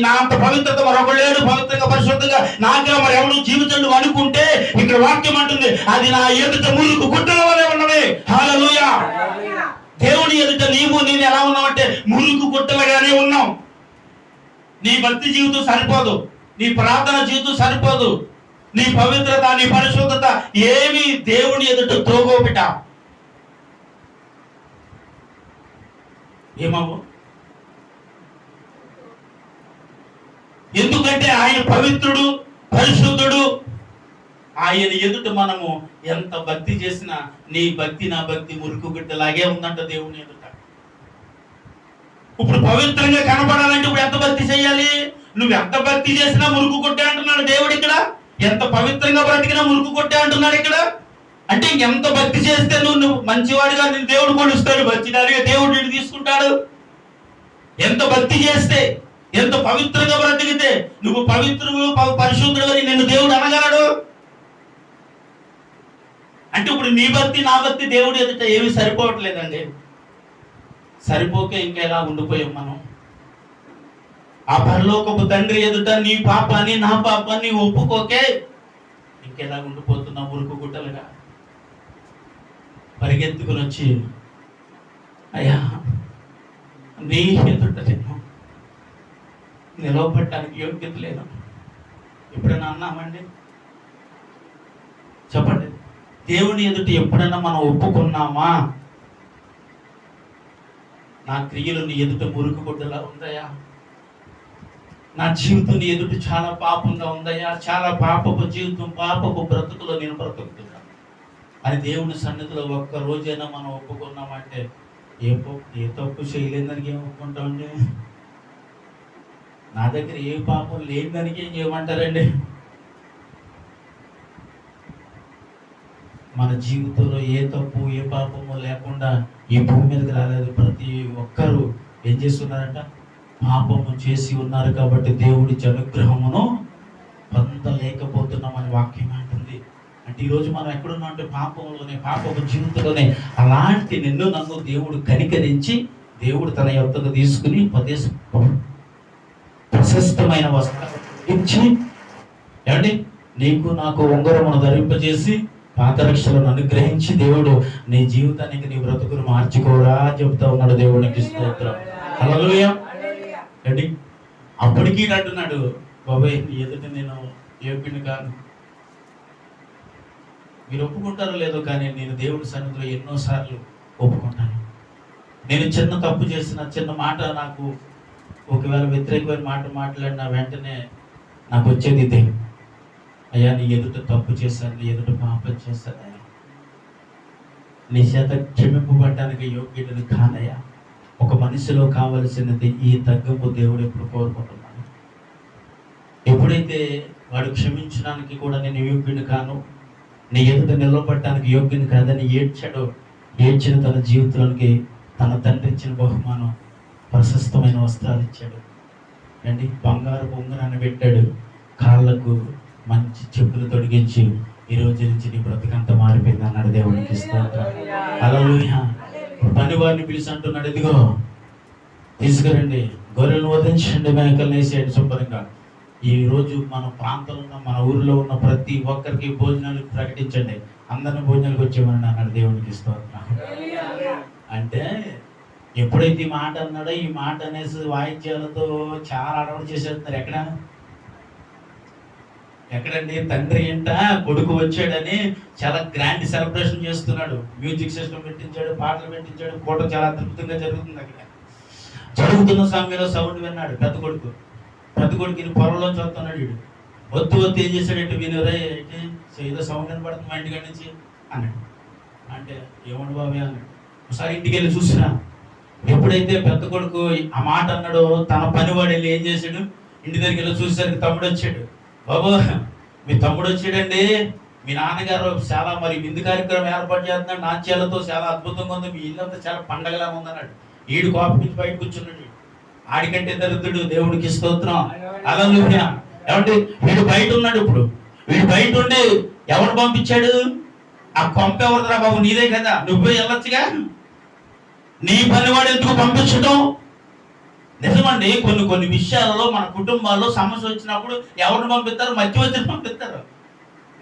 నా అంత పవిత్రత మరొకడు లేడు, పవిత్రంగా పరిశుద్ధంగా నాకే మరి ఎవరు జీవితంలో అనుకుంటే ఇక్కడ వాక్యం అంటుంది, అది నా ఎదుట మురుకు గుడ్డల వల్ల ఉన్నవి. హల్లెలూయా. దేవుని ఎదుట నీవు నేను ఎలా ఉన్నావంటే మురుకు గుట్టలుగానే ఉన్నావు. నీ భక్తి జీవితం సరిపోదు, నీ ప్రార్థన జీవితం సరిపోదు, నీ పవిత్రత, నీ పరిశుద్ధత ఏమి దేవుని ఎదుట త్రోగోపిట. ఏమవు? ఎందుకంటే ఆయన పవిత్రుడు, పరిశుద్ధుడు. ఆయన ఎదుట మనము ఎంత భక్తి చేసినా నీ భక్తి నా భక్తి మురుకు గుడ్డలాగే ఉందంట దేవుని ఎదుట. ఇప్పుడు పవిత్రంగా కనపడాలంటే ఇప్పుడు ఎంత భక్తి చేయాలి? నువ్వు ఎంత భక్తి చేసినా మురుకు కొట్టే అంటున్నాడు దేవుడు ఇక్కడ. ఎంత పవిత్రంగా బ్రతికినా మురుకు కొట్టే అంటున్నాడు ఇక్కడ. అంటే ఎంత భక్తి చేస్తే నువ్వు మంచివాడిగా నేను దేవుడు కొలుస్తాడు, మంచివాడిగా దేవుడు నిన్ను తీసుకుంటాడు. ఎంత భక్తి చేస్తే, ఎంత పవిత్రంగా బ్రతికితే నువ్వు పవిత్రుడు పరిశుద్ధుడు అని నిన్ను దేవుడు అనగలడు. అంటే ఇప్పుడు నీ భక్తి నా భక్తి దేవుడి ఎదుట ఏమీ సరిపోవట్లేదండి. సరిపోకే ఇంకా ఎలా ఉండిపోయాం మనం. ఆ పరలోకపు తండ్రి ఎదుట నీ పాపాన్ని నా పాపాన్ని ఒప్పుకోకే ఇంకెలా ఉండిపోతున్నా మురుకు గుట్టలుగా. పరిగెత్తుకుని వచ్చి, అయ్యా నీ ఎదుట నేను నిలవబట్టడానికి యోగ్యత లేదు. ఎప్పుడైనా అన్నామండి? చెప్పండి. దేవుని ఎదుట ఎప్పుడైనా మనం ఒప్పుకున్నామా? నా క్రియలు నీ ఎదుట మురుకు గుడ్డలా ఉందయా, నా జీవితం నీ ఎదుట చాలా పాపంగా ఉందయ్యా, చాలా పాపపు జీవితం, పాపపు బ్రతుకులో నేను బ్రతుకుతున్నా అని దేవుని సన్నిధిలో ఒక్క రోజైనా మనం ఒప్పుకున్నామంటే ఏ తప్పు చేయలేదని ఏం ఒప్పుకుంటామండి? నా దగ్గర ఏ పాపం లేదని ఏం చేయమంటారండి? మన జీవితంలో ఏ తప్పు ఏ పాపము లేకుండా ఈ భూమి మీదకి రాలేదు. ప్రతి ఒక్కరూ ఏం చేస్తున్నారంట? పాపము చేసి ఉన్నారు కాబట్టి దేవుడి అనుగ్రహమును పొందలేకపోతున్నామని వాక్యం అంటుంది. అంటే ఈరోజు మనం ఎక్కడున్నాం అంటే పాపంలోనే, పాపపు జీవితంలోనే. అలాంటి నిన్ను నన్ను దేవుడు కనికరించి దేవుడు తన యొద్దకు తీసుకుని ప్రశస్తమైన వస్త్రం ఇచ్చి, ఏమండి నీకు నాకు ఉంగరమును ధరింపజేసి పాదరక్షలను అనుగ్రహించి దేవుడు నీ జీవితానికి నీ బ్రతుకును మార్చుకోరా చెబుతా ఉన్నాడు. దేవునికి స్తోత్రం. హల్లెలూయా. అండి అప్పటికీ అంటున్నాడు, బాబాయ్ నీ ఎదుట నేను యోగ్యుని కాను. మీరు ఒప్పుకుంటారో లేదో కానీ నేను దేవుడి సన్నిధిలో ఎన్నోసార్లు ఒప్పుకుంటాను. నేను చిన్న తప్పు చేసిన, చిన్న మాట నాకు ఒకవేళ వ్యతిరేకమైన మాట మాట్లాడిన వెంటనే నాకు వచ్చేది ఇదే, అయ్యా నీ ఎదుట తప్పు చేశాను, నీ ఎదుట పాపం చేశాను, నీ చేత క్షమింపబడడానికి యోగ్యుడిని కానయ్యా. ఒక మనిషిలో కావలసినది ఈ తగ్గింపు దేవుడు ఎప్పుడు కోరుకుంటున్నాడు. ఎప్పుడైతే వాడు క్షమించడానికి కూడా నేను యోగ్యుని కాను, నీ ఎదుట నిలబడటానికి యోగ్యుని కాదని ఏడ్చాడో, ఏడ్చిన తన జీవితానికి తన తండ్రి ఇచ్చిన బహుమానం ప్రశస్తమైన వస్త్రాలు ఇచ్చాడు అండి. బంగారు ఉంగరాన్ని పెట్టాడు, కాళ్ళకు మంచి చెప్పులు తొడిగించి ఈ రోజు నుంచి నీ బ్రతికంతా మారిపోయింది అన్నాడు. దేవునికి స్తోత్రం. హల్లెలూయా. పని వారిని పిలిచి అంటున్నాడు, ఇదిగో తీసుకురండి, గొర్రెలను వధించండి, మేకలను వేసేయండి శుభ్రంగా. ఈ రోజు మన ప్రాంతంలో ఉన్న, మన ఊరిలో ఉన్న ప్రతి ఒక్కరికి భోజనాలు ప్రకటించండి, అందరిని భోజనాలకు వచ్చేవాడిని అన్నాడు. దేవునికి స్తోత్రం. అంటే ఎప్పుడైతే ఈ మాట అన్నాడో, ఈ మాట అనేసి వాయిద్యాలతో చాలా అడవుడు చేసేస్తున్నారు. ఎక్కడండి? తండ్రి ఇంట కొడుకు వచ్చాడని చాలా గ్రాండ్ సెలబ్రేషన్ చేస్తున్నాడు. మ్యూజిక్ సిస్టమ్ పెట్టించాడు, పాటలు పెట్టించాడు, ఫోటో చాలా అద్భుతంగా జరుగుతుంది. అక్కడ జరుగుతున్న సమయంలో సౌండ్ విన్నాడు పెద్ద కొడుకుని పొరలో చూస్తున్నాడు. వీడు వద్దు ఏం చేశాడంటే, వినరే ఏదో సౌండ్ వినపడుతుంది మా ఇంటికాడి నుంచి అన్నాడు. అంటే ఏమడు బాబే అన్నాడు. ఒకసారి ఇంటికి వెళ్ళి చూసినా, ఎప్పుడైతే పెద్ద కొడుకు ఆ మాట అన్నాడో, తన పనివాడు వెళ్ళి ఏం చేశాడు, ఇంటి దగ్గరికి వెళ్ళి చూసేసరికి తమ్ముడు వచ్చాడు. బాబు, మీ తమ్ముడు వచ్చాడండి, మీ నాన్నగారు చాలా మరి విందు కార్యక్రమం ఏర్పాటు చేస్తున్నాడు, నాట్యాలతో చాలా అద్భుతంగా ఉంది, మీ ఇల్లంతా చాలా పండగలా ఉందన్నాడు. ఈడు కోపం నుంచి బయట కూర్చున్నాడు. ఆడికంటే దరిద్రుడు. దేవుడికి స్తోత్రం. హల్లెలూయా. ఏమంటే వీడు బయట ఉన్నాడు. ఇప్పుడు వీడు బయట ఉండి ఎవరు పంపించాడు? ఆ కొంప ఎవరురా బాబు? నీదే కదా, నువ్వే వెళ్ళొచ్చుగా. నీ పనివాడు ఎందుకు పంపించడం? నిజమండి. కొన్ని విషయాలలో మన కుటుంబాల్లో సమస్య వచ్చినప్పుడు ఎవరిని పంపిస్తారు? మధ్యవర్తిని పంపిస్తారు.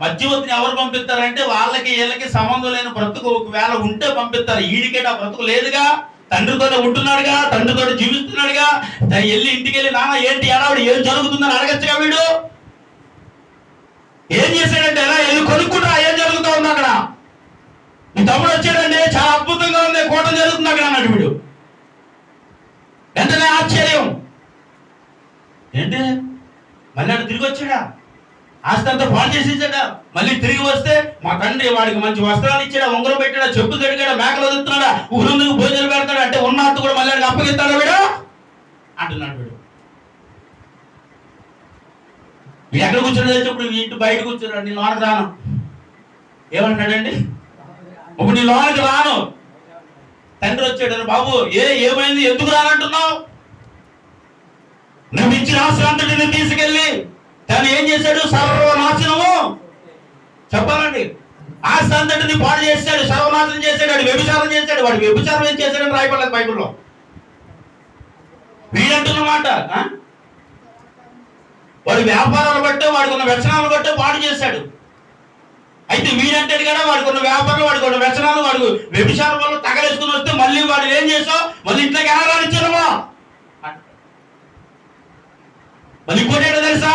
మధ్యవర్తిని ఎవరు పంపిస్తారంటే, వాళ్ళకి వీళ్ళకి సంబంధం లేని బ్రతుకు ఒకవేళ ఉంటే పంపిస్తారు. ఈడికేట ఆ బ్రతుకు లేదుగా, తండ్రితోనే ఉంటున్నాడుగా, తండ్రితో జీవిస్తున్నాడుగా. వెళ్ళి ఇంటికి వెళ్ళి, నాన్న ఏంటి ఏడావిడ, ఏం జరుగుతుందని అడగచ్చుగా. వీడు ఏం చేశాడంటే, ఎలా వెళ్ళి కొనుక్కుంటా, ఏం జరుగుతూ ఉంది అక్కడ? నీ తమ్ముడు వచ్చాడండి, చాలా అద్భుతంగా ఉంది, కోట జరుగుతుంది అక్కడ అన్నాడు. వీడు వెంటనే ఆశ్చర్యం. ఏంటి మళ్ళీ అక్కడ తిరిగి వచ్చాడా? ఆస్తి అంతా పాలు చేసి ఇచ్చాడా? మళ్ళీ తిరిగి వస్తే మా తండ్రి వాడికి మంచి వస్త్రాలు ఇచ్చాడా, ఉంగరం పెట్టాడా, చెప్పులు తడిగాడా, మేకలు వదులుతున్నాడా, ఊరందుకు భోజనాలు పెడతాడా, అంటే ఉన్న అత్త కూడా మళ్ళీ అడిగి అప్పగిస్తాడా వీడు అంటున్నాడు. వీడు ఎక్కడ కూర్చున్నాడు? ఇప్పుడు ఇంటి బయట కూర్చున్నాడు. నేను లోనకి రాను ఏమంటాడండి? ఇప్పుడు నీ లోనకి రాను. తండ్రి వచ్చాడు, బాబు ఏమైంది, ఎందుకు రానంటున్నావు? నువ్వు ఇచ్చిన ఆస్తి అంతటిని తీసుకెళ్ళి తను ఏం చేశాడు? సర్వనాశనము. చెప్పాలండి, ఆస్తి అంతటిని పాడు చేశాడు, సర్వనాశనం చేశాడు, వాడు వ్యభిచారం చేశాడు. వాడు వ్యభిచారం ఏం చేశాడని రాయబడలేదు బైబిల్లో. వీడంటున్నమాట, వాడి వ్యాపారాలు బట్టే, వాడికి ఉన్న వ్యసనాలు బట్టే పాడు చేశాడు. అయితే వీడంటాడు కదా, వాడికి ఉన్న వ్యాపారాలు, వాడికి ఉన్న వ్యసనాలు, వాడు వ్యభిచారం వల్ల తగలేసుకుని వస్తే మళ్ళీ వాడు ఏం చేసావు, మళ్ళీ ఇంట్లోకి ఎలా రానిచ్చారమ్మా? మళ్ళీ ఇంకోటి ఏంటో తెలుసా?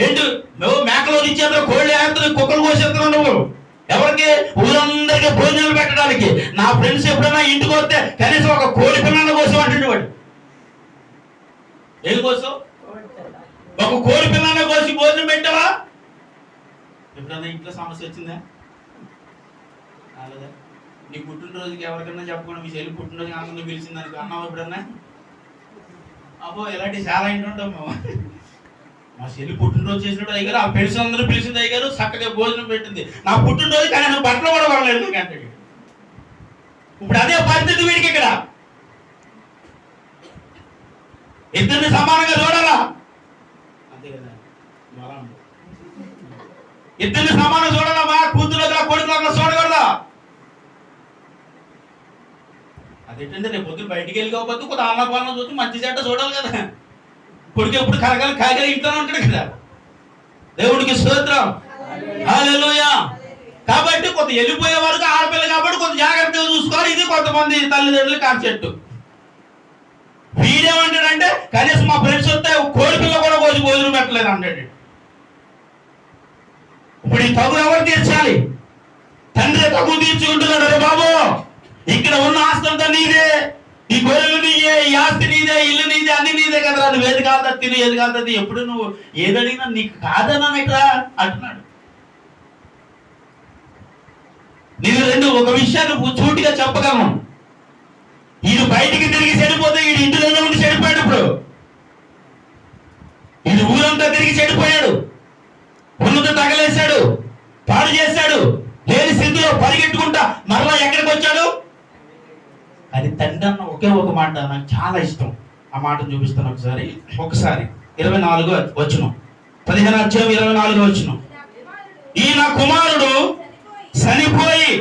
ఏంటి నువ్వు మేకలు ఇచ్చేందుకు, కోళ్ళు వేస్తున్నావు, కుక్కలు కోసేస్తున్నావు. నువ్వు ఎవరికి? ఊరందరికీ భోజనాలు పెట్టడానికి. నా ఫ్రెండ్స్ ఎప్పుడైనా ఇంటికి వస్తే కనీసం ఒక కోడి పిల్లల కోసం అంటుండే వాడు. ఏది కోసం? ఒక కోడి పిల్లల కోసి భోజనం పెట్టావా? ఎప్పుడన్నా ఇంట్లో సమస్య వచ్చిందా? అలాగే నీ పుట్టినరోజుకి ఎవరికన్నా చెప్పకుండా మీ చెల్లి పుట్టినరోజుకి ఆనందం పిలిచింది అనుకో, అన్నావు ఎప్పుడన్నా? అబ్బో ఇలాంటివి చాలా ఇంటి ఉంటాం మేము. మా చెల్లి పుట్టినరోజు చేసినట్టు అయ్యారు, ఆ పెళ్లి అందరూ పిలిచింది అయ్యారు, చక్కగా భోజనం పెట్టింది. నా పుట్టినరోజు కానీ నేను బట్టలు కూడా పడలేదు అంటాడు. ఇప్పుడు అదే పరిస్థితి వీడికి. ఇక్కడ ఇద్దరిని సమానంగా చూడాలా? అంతే కదా, ఇద్దరిని సమానం చూడాలా? మా కూతురు కొడుకు చూడకూడదా? అదేంటంటే రేపు పొద్దున బయటికి వెళ్ళి కాకపోతే కొద్ది ఆలపాలన చూసి మంచి చెడ్డ చూడాలి కదా. కొడుకు ఎప్పుడు కాగలి ఇంట్లోనే ఉంటాడు కదా. దేవుడికి స్తోత్రం. హల్లెలూయా. కాబట్టి కొంత వెళ్ళిపోయే వరకు ఆడపిల్ల కాబట్టి కొంత జాగ్రత్తగా చూసుకోవాలి. ఇది కొంతమంది తల్లిదండ్రులు కాన్సెప్ట్. వీడేమంటాడంటే, కనీసం మా ఫ్రెండ్స్ వస్తే కోడి పిల్ల కూడా కోసి భోజనం పెట్టలేదు అంటాడు. ఇప్పుడు ఈ తగు ఎవరు తీర్చాలి? తండ్రి తగు తీర్చుకుంటున్నాడు. రే బాబు, ఇక్కడ ఉన్న ఆస్తి అంతా నీదే, ఈ గొర్రెలు నీదే, ఈ ఆస్తి నీదే, ఇల్లు నీదే, అన్ని నీదే కదా. నువ్వు ఏది కాదా తిని, ఏది కాదా ఎప్పుడు నువ్వు ఏదడిగినా నీకు కాదన్నా ఇక్కడ అంటున్నాడు. నేను ఒక విషయాన్ని చూటిగా చెప్పగలను. ఈయన బయటికి తిరిగి చెడిపోతే ఈయన ఇంటిలోనే ఉండి చెడిపోయాడు. ఇప్పుడు ఈయన ఊరంతా తిరిగి చెడిపోయాడు, ఉన్నత తగలేశాడు, పాడు చేశాడు, లేని స్థితిలో పరిగెట్టుకుంటా మరలా ఎక్కడికి వచ్చాడు? అది తండ్రి అన్న ఒకే ఒక మాట నాకు చాలా ఇష్టం. ఆ మాటను చూపిస్తాను ఒకసారి. 24వ వచనం, 15వ అధ్యాయం 24వ వచనం. ఈ నా కుమారుడు చనిపోయి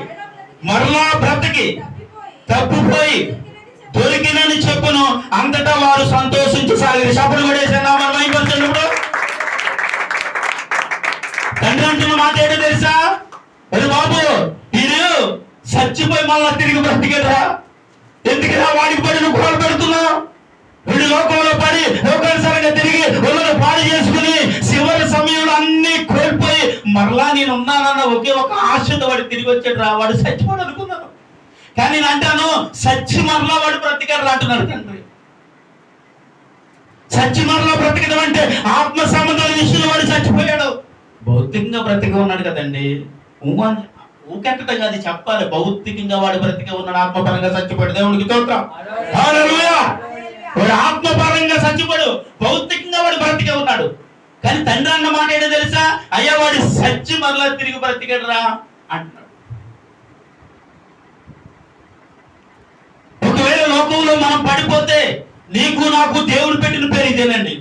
మరలా బ్రతికి తప్పిపోయి దొరికినని చెప్పును, అంతటా వారు సంతోషించసాగారు. చప్పుడు కూడా వేసాను ఇప్పుడు. తండ్రి అంటున్న మాట ఏంటో తెలుసా? అరే బాబు, వీడు చచ్చిపోయి మళ్ళా తిరిగి బ్రతికేరా, ఎందుకురా వాడికి పడి నువ్వు కోలు పెడుతున్నావు? వీడు లోకంలో పడి లోకానుసారంగా తిరిగి వాళ్ళని పాడు చేసుకుని చివరి సమయంలో అన్ని కోల్పోయి మరలా నేను ఉన్నానన్న ఒకే ఒక ఆశతో వాడు తిరిగి వచ్చాడు రా. వాడు చచ్చిపోడు అనుకున్నాను, కానీ నేను అంటాను సచ్చి మరలా వాడు బ్రతికాడు అంటున్నాడు తండ్రి. సచ్చి మరలా బ్రతికడం అంటే ఆత్మ సంబంధమైన విషయంలో వాడు చచ్చిపోయాడు. భౌతికంగా బ్రతిక ఉన్నాడు కదండి, ఊకెట్టడం కాదు చెప్పాలి. భౌతికంగా వాడు బ్రతికే ఉన్నాడు, ఆత్మపరంగా చచ్చిపోయాడు. దేవునికి స్తోత్రం. హల్లెలూయా. వాడు ఆత్మపరంగా చచ్చిపోడు, భౌతికంగా వాడు బ్రతికే ఉన్నాడు. కానీ తండ్రి అన్న మాట ఏంటో తెలుసా? అయ్యా వాడు సచ్చి మరలా తిరిగి బ్రతికాడు రా అంటున్నాడు. ఒకవేళ లోకంలో మనం పడిపోతే నీకు నాకు దేవుడు పెట్టిన పేరు ఇదేనండి.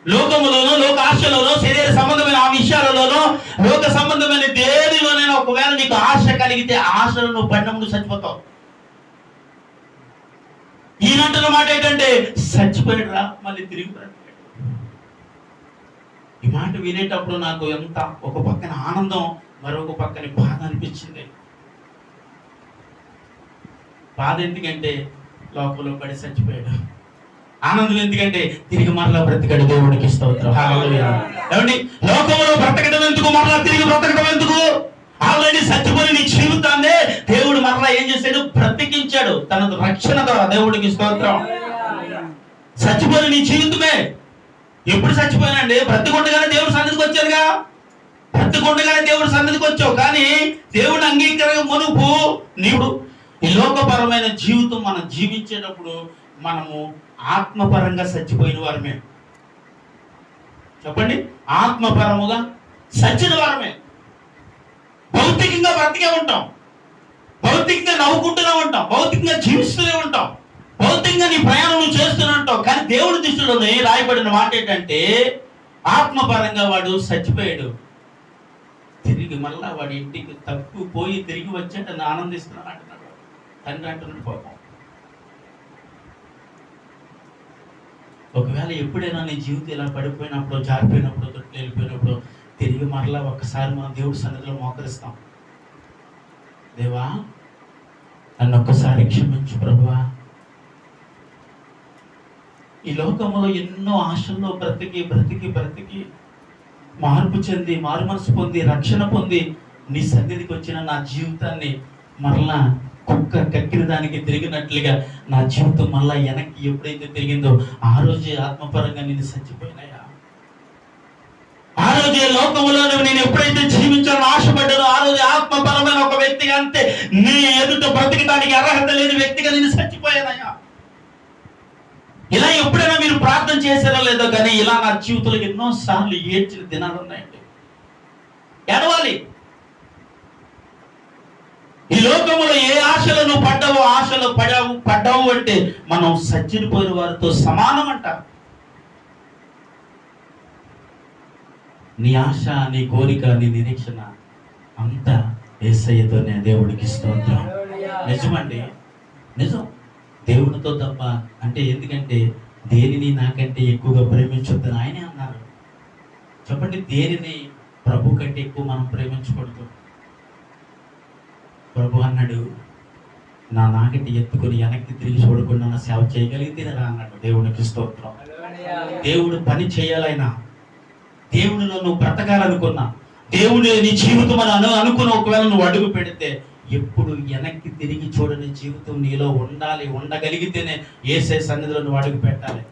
లోకములోనో లోక ఆశలోనో శరీర సంబంధమైన ఆ విషయాలలోనో లోక సంబంధమైన దేనిలోనైనా ఒకవేళ నీకు ఆశ కలిగితే ఆశలో నువ్వు పడినప్పుడు చచ్చిపోతావు. ఈయనంటున్న మాట ఏంటంటే చచ్చిపోయాడు రా మళ్ళీ తిరిగి బ్రతికాడు. ఈ మాట వినేటప్పుడు నాకు ఎంత ఒక పక్కన ఆనందం, మరొక పక్కన బాధ అనిపించింది. బాధ ఎందుకంటే లోకంలో పడి చచ్చిపోయాడు, ఆనందం ఎందుకంటే తిరిగి మరలా బ్రతికాడు. దేవుడికి స్తోత్రం. హల్లెలూయా. ఏమండి, లోకంలో బ్రతకడం ఎందుకు, మరలా తిరిగి బ్రతకడం ఎందుకు? ఆల్రెడీ చచ్చిపోయిన నీ జీవితాన్ని దేవుడు మరలా ఏం చేశాడు? బ్రతికించాడు తన రక్షణ ద్వారా. దేవుడికి స్తోత్రం. చచ్చిపోయిన నీ జీవితమే ఎప్పుడు చచ్చిపోయానండి? బ్రతికుండగానే దేవుడు సన్నిధికి వచ్చారుగా, బ్రతికుండగానే దేవుడు సన్నిధికి వచ్చావు. కానీ దేవుడు అంగీకరణ మునుపు నీవు ఈ లోకపరమైన జీవితం మనం జీవించేటప్పుడు మనము ఆత్మపరంగా చచ్చిపోయిన వారమే. చెప్పండి, ఆత్మపరముగా చచ్చిన వారమే. భౌతికంగా బ్రతికే ఉంటాం, భౌతికంగా నవ్వుకుంటూనే ఉంటాం, భౌతికంగా జీవిస్తూనే ఉంటాం, భౌతికంగా నీ ప్రయాణం చేస్తూనే ఉంటావు. కానీ దేవుడి దృష్టిలోనే రాయబడిన మాట ఏంటంటే ఆత్మపరంగా వాడు చచ్చిపోయాడు, తిరిగి మళ్ళా వాడి ఇంటికి తప్పిపోయి తిరిగి వచ్చాడని ఆనందిస్తున్నాడు అంటున్నాడు తండ్రి అంటున్నాడు. పాపం, ఒకవేళ ఎప్పుడైనా నీ జీవితం ఇలా పడిపోయినప్పుడు, జారిపోయినప్పుడు, తొట్టి వెళ్ళిపోయినప్పుడు తిరిగి మరలా ఒక్కసారి మనం దేవుడి సన్నిధిలో మోకరిస్తాం. దేవా నన్ను ఒక్కసారి క్షమించు ప్రభువా. ఈ లోకంలో ఎన్నో ఆశల్లో బ్రతికి బ్రతికి బ్రతికి మార్పు చెంది మారు మనసు పొంది రక్షణ పొంది నీ సన్నిధికి వచ్చిన నా జీవితాన్ని మరలా కుక్క కక్కిన దానికి తిరిగినట్లుగా నా జీవితం మళ్ళా వెనక్కి ఎప్పుడైతే తిరిగిందో ఆ రోజే ఆత్మపరంగా నేను చచ్చిపోయినాయా. ఆ రోజే లోకంలో నేను ఎప్పుడైతే జీవించాలని ఆశపడ్డానో ఆ రోజు ఆత్మపరమైన ఒక వ్యక్తిగా, అంతే నీ ఎదుట బ్రతికడానికి అర్హత లేని వ్యక్తిగా నేను చచ్చిపోయానయ్యా. ఇలా ఎప్పుడైనా మీరు ప్రార్థన చేశారో లేదో కానీ ఇలా నా జీవితంలో ఎన్నో సార్లు ఏడ్చిన దినాలు ఉన్నాయండి. ఏడవాలి. ఈ లోకంలో ఏ ఆశలో నువ్వు పడ్డావో, ఆశలో పడ్డావు అంటే మనం చచ్చిపోయిన వారితో సమానం అంట. నీ ఆశ, నీ కోరిక, నీ నిరీక్షణ అంతా యేసయ్యతోనే. దేవుడికి స్తోత్రం. నిజమండి, నిజం. దేవునితో తప్ప అంటే ఎందుకంటే దేనిని నాకంటే ఎక్కువగా ప్రేమించొద్దని ఆయనే అన్నారు. చెప్పండి, దేనిని ప్రభు కంటే ఎక్కువ మనం ప్రేమించకూడదు. ప్రభు అన్నాడు, నా నాగటి ఎత్తుకొని వెనక్కి తిరిగి చూడకుండా నా సేవ చేయగలిగితేనేరా అన్నాడు. దేవునికి స్తోత్రం. దేవుడు పని చేయాలైనా, దేవుడిలో నువ్వు బ్రతకాలనుకున్నా, దేవుడు నీ జీవితం అని అనుకున్న ఒకవేళ నువ్వు అడుగు పెడితే ఎప్పుడు వెనక్కి తిరిగి చూడని జీవితం నీలో ఉండాలి. ఉండగలిగితేనే యేసే సన్నిధిలో నువ్వు అడుగు పెట్టాలి.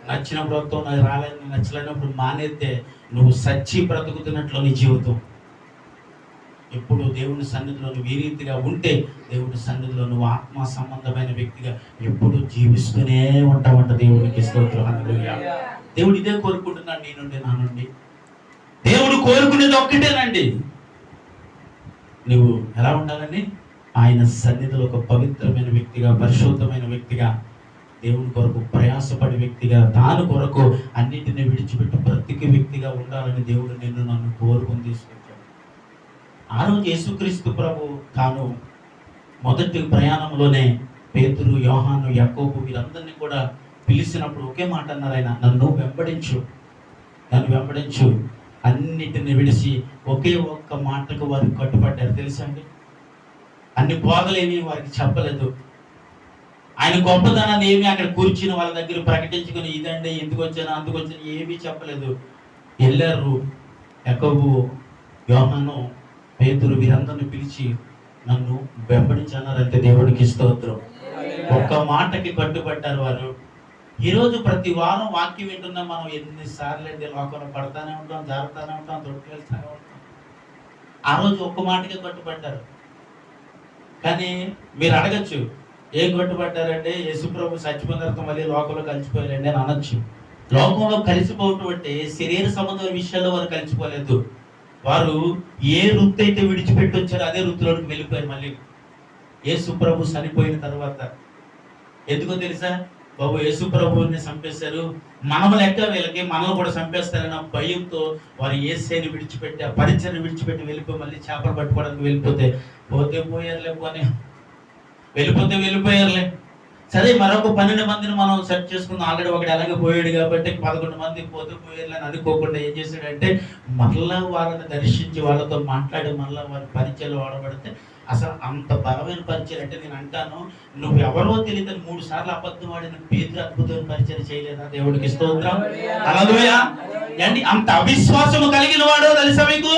నచ్చినప్పుడు వస్తావు, నాకు రాలేదు, నచ్చలేనప్పుడు మానేస్తే నువ్వు సచ్చి బ్రతుకుతున్నట్లు నీ జీవితం. ఎప్పుడు దేవుని సన్నిధిలో నువ్వు ఈ రీతిగా ఉంటే దేవుని సన్నిధిలో నువ్వు ఆత్మ సంబంధమైన వ్యక్తిగా ఎప్పుడు జీవిస్తూనే ఉంటావంట. దేవునికి స్తోత్రం. హల్లెలూయా. దేవుడు ఇదే కోరుకుంటున్నాడు నీ నుండి, నా నుండి. దేవుడు కోరుకునేది ఒక్కటేనండి, నువ్వు ఎలా ఉండాలని? ఆయన సన్నిధిలో ఒక పవిత్రమైన వ్యక్తిగా, పరిశుద్ధమైన వ్యక్తిగా, దేవుని కొరకు ప్రయాసపడే వ్యక్తిగా, దాని కొరకు అన్నిటిని విడిచిపెట్టి బ్రతికే వ్యక్తిగా ఉండాలని దేవుడు నిన్ను నన్ను కోరుకుని తీసుకుంటాడు. ఆ రోజు యేసుక్రీస్తు ప్రభు తాను మొదటి ప్రయాణంలోనే పేతురు, యోహాను, యాకోబు వీరందరినీ కూడా పిలిచినప్పుడు ఒకే మాట అన్నారు ఆయన, నన్ను వెంబడించు. అన్నిటిని విడిచి ఒకే ఒక్క మాటకు వారు కట్టుబడ్డారు. తెలుసా అండి? అన్ని బోధలేమి వారికి చెప్పలేదు. ఆయన గొప్పతనాన్ని ఏమి అక్కడ కూర్చుని వాళ్ళ దగ్గర ప్రకటించుకుని ఇదండి ఎందుకు వచ్చాను అందుకు వచ్చాను ఏమీ చెప్పలేదు. వెళ్ళారు. యాకోబు, యోహాను, పేతురు వీరందరిని పిలిచి నన్ను వెంబడించన్నారంటే దేవుడికి స్తోత్రం. ఒక్క మాటకి కట్టుబడ్డారు వారు. ఈరోజు ప్రతి వారం వాక్యం వింటున్నాం మనం. ఎన్నిసార్లు అండి లోకంలో పడతానే ఉంటాం, జారుతానే ఉంటాం, దొరికి వెళ్తానే ఉంటాం. ఆ రోజు ఒక్క మాటకి కట్టుబడ్డారు. కానీ మీరు అడగచ్చు, ఏం కట్టుబడ్డారంటే యేసుప్రభు చచ్చిపోయిన తర్వాత మళ్ళీ లోకంలో కలిసిపోయారండి అని అనొచ్చు. లోకంలో కలిసిపోవటం అంటే శరీర సంబంధమైన విషయాల్లో వారు కలిసిపోలేదు. వారు ఏ వృత్తి అయితే విడిచిపెట్టి వచ్చారో అదే వృత్తిలోకి వెళ్ళిపోయారు. మళ్ళీ యేసుప్రభు చనిపోయిన తర్వాత ఎందుకో తెలుసా? బాబు యేసుప్రభుని చంపేశారు, మనము లెక్క వీళ్ళకి మనల్ని కూడా చంపేస్తారన్న భయంతో వారు యేసుని విడిచిపెట్టి ఆ పరిచయాన్ని విడిచిపెట్టి వెళ్ళిపోయి మళ్ళీ చేపలు పట్టుకోవడానికి వెళ్ళిపోయారులే. సరే, మరొక 12 మందిని మనం సెట్ చేసుకున్నాం. ఆల్రెడీ ఒకటి అలాగే పోయాడు కాబట్టి 11 మంది పోయారులే అని అనుకోకుండా ఏం చేశాడంటే మళ్ళా వాళ్ళని దర్శించి వాళ్ళతో మాట్లాడి మళ్ళీ వారి పరిచయాలు వాడబడితే అసలు అంత బలమైన పరిచయం అంటే నేను అంటాను, నువ్వు ఎవరో తెలియదు 3 సార్లు అబద్ధం వాడిన పేతురు అద్భుతమైన పరిచయం చేయలేదా? దేవుడికి స్తోత్రం. హల్లెలూయా. అండి, అంత అవిశ్వాసము కలిగిన వాడో తెలుసా మీకు?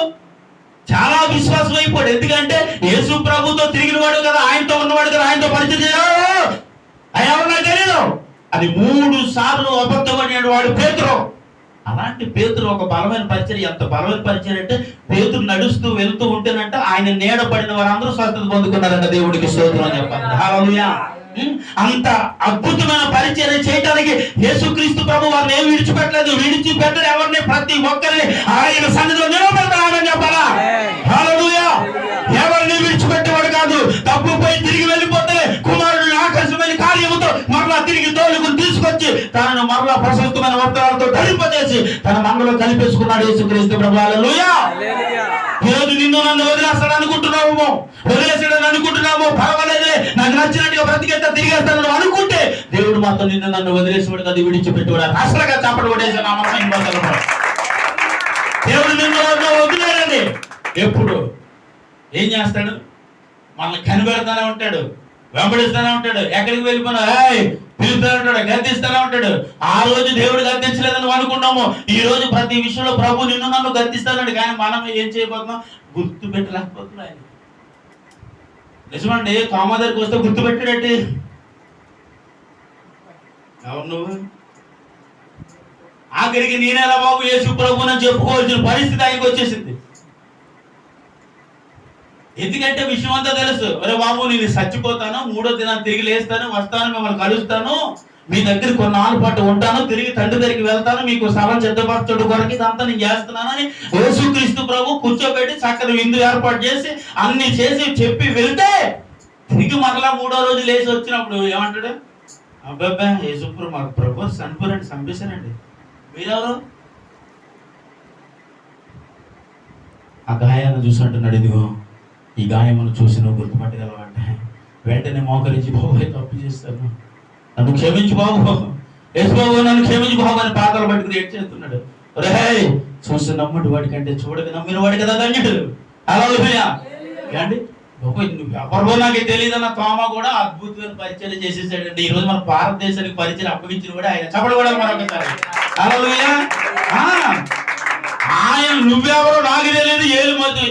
చాలా విశ్వాసం అయిపోయాడు. ఎందుకంటే యేసు ప్రభుతో తిరిగిన వాడు కదా, ఆయనతో ఉన్నవాడు కదా, ఆయనతో పరిచయం చేయాలి ఎవరు తెలియదు అది 3 సార్లు అబద్ధపడిన వాడు పేతురు. అలాంటి పేతురు ఒక బలమైన పరిచయం. ఎంత బలమైన పరిచయం అంటే పేతురు నడుస్తూ వెళ్తూ ఉంటేనంట ఆయన నీడ పడిన వారందరూ స్వస్థత పొందుకున్నారంట. దేవుడికి స్తోత్రం అని చెప్పాలి. హల్లెలూయా. అంత అద్భుతమైన పరిచయం చేయడానికి యేసుక్రీస్తు ప్రభు వారిని ఏమి విడిచిపెట్టడు ఎవరిని, ప్రతి ఒక్కరిని ఆయన సన్నిధిలో నిలబెడతాడని చెప్పాలా? హల్లెలూయా. ఎవరిని విడిచిపెట్టేవాడు కాదు. తప్పుపై తిరిగి వెళ్ళిపోతే కుమారుడు ఆకర్షమైన కార్యముతో మరలా తిరిగి తోలుకుని తీసుకొచ్చి తనను మరలా ప్రశస్తమైన వస్త్రాలతో ధరింపజేసి తన మనలో కలిపేసుకున్నాడు యేసుక్రీస్తు ప్రభు. హల్లెలూయా. ఈరోజు నిన్ను నన్ను వదిలేస్తాడు అనుకుంటున్నాము, పర్వాలేదే, నాకు నచ్చినట్టుగా బ్రతికేస్తా తిరిగేస్తాను అనుకుంటే దేవుడు మాత్రం నిన్ను నన్ను వదిలేసేవాడు కాదు, విడిచిపెట్టేవాడు. అసలుగా చాపడు పడేసి దేవుడు నిన్ను వదిలేడండి. ఎప్పుడు ఏం చేస్తాడు? మనల్ని కనిపెడతానే ఉంటాడు, వెంబడిస్తానే ఉంటాడు. ఎక్కడికి వెళ్ళిపోయినా పిలుస్తూనే ఉంటాడు, గద్దిస్తూనే ఉంటాడు. ఆ రోజు దేవుడు గద్దించలేదని అనుకున్నాము. ఈ రోజు ప్రతి విషయంలో ప్రభు నిన్ను నన్ను గద్దిస్తాడు. కానీ మనం ఏం చేయబోతున్నాం? గుర్తు పెట్టలేకపోతున్నాం. ఆయన నిజమండి. తోమా దగ్గరికి వస్తే గుర్తు పెట్టాడటి. అవును, నువ్వు ఆఖరికి నేనేలా బాబు యేసు ప్రభువుని చెప్పుకోవాల్సిన పరిస్థితి ఆయనకు వచ్చేసింది. ఎందుకంటే విషయం అంతా తెలుసు. అరే బాబు, నేను చచ్చిపోతాను, 3వ దినాన్ని తిరిగి లేస్తాను, వస్తాను, మిమ్మల్ని కలుస్తాను, మీ దగ్గర కొన్నాళ్ళ పాటు ఉంటాను, తిరిగి తండ్రి దగ్గరికి వెళ్తాను, మీకు సభ సిద్ధపరచడం కొరకు ఇదంతా నేను చేస్తున్నానని యేసుక్రీస్తు ప్రభు కూర్చోబెట్టి చక్కని విందు ఏర్పాటు చేసి అన్ని చేసి చెప్పి వెళ్తే తిరిగి మరలా 3వ రోజు లేచి వచ్చినప్పుడు ఏమంటాడు? అబ్బాబ్బా, యేసు ప్రభు మాకు ప్రభు చంపేశారండి, మీరెవరు? ఆ గాయాన్ని చూసి అంటున్నాడు, ఇదిగో ఈ గాయమును చూసి నువ్వు గుర్తుపట్టగలవంటే వెంటనే మోకరించి, బాబు తప్పు చేస్తాను, నన్ను క్షమించు బాబు, యేసు బాబు నన్ను క్షమించు బాబు అని పాదాలు పట్టుకుని ఏడ్చేస్తున్నాడు. రే, చూసి నమ్మడు వాడి కంటే చూడక నమ్మిన వాడి కదా ధన్యుడు. హల్లెలూయా. ఏండి నువ్వు ఎవరో నాకు తెలియదన్న తోమా కూడా అద్భుతమైన పరిచయం చేసేసాడండి. ఈ రోజు మన భారతదేశానికి పరిచయం అప్పగించిన కూడా ఆయన. చెప్పడు కూడా మరొకసారి. హల్లెలూయా. ఆయన నువ్వెవరో నాకు తెలియదు, ఏలు మధ్య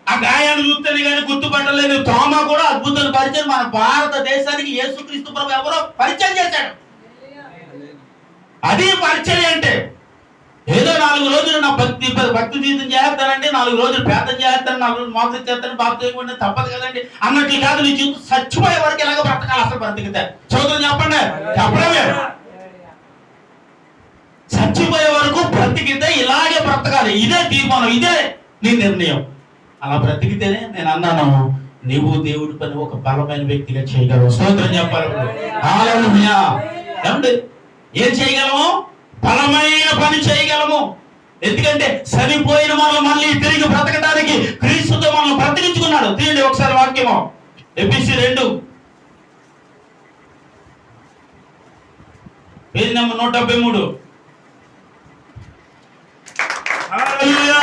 ఆ గాయాన్ని చూస్తేనే కానీ గుర్తుపట్టలేదు. తోమా కూడా అద్భుతమైన పరిచయం మన భారతదేశానికి యేసుక్రీస్తు ప్రభు ఎవరో పరిచయం చేశాడు. అది పరిచయం అంటే ఏదో 4 రోజులు నా భక్తి జీవితం చేస్తానండి, 4 రోజులు ప్రార్థన చేస్తాను, 4 రోజులు మోకరించి చేస్తాను, బాబు చేయకుండా తప్పదు కదండి అన్నట్లు కాదు. నీ జీవితం చచ్చిపోయే వరకు ఎలాగో బ్రతకాలి. అసలు బ్రతికితే చదువుతుంది చెప్పండి, చెప్పడమే. చచ్చిపోయే వరకు బ్రతికితే ఇలాగే బ్రతకాలి. ఇదే తీర్మానం, ఇదే నీ నిర్ణయం. అలా బ్రతికితేనే నేను అన్నాను, నీవు దేవుడి పని ఒక బలమైన వ్యక్తిగా చేయగలవు. స్తోత్రం చెప్పాలి. హల్లెలూయా. ఏమండి, ఏం చేయగలము? బలమైన పని చేయగలము. ఎందుకంటే చనిపోయిన మనం మళ్ళీ తిరిగి బ్రతకడానికి క్రీస్తుతో మనం బ్రతికించుకున్నాడు. తీయండి ఒకసారి వాక్యము, ఎఫెసీ 2 పేజీ నెంబర్ 173. హల్లెలూయా.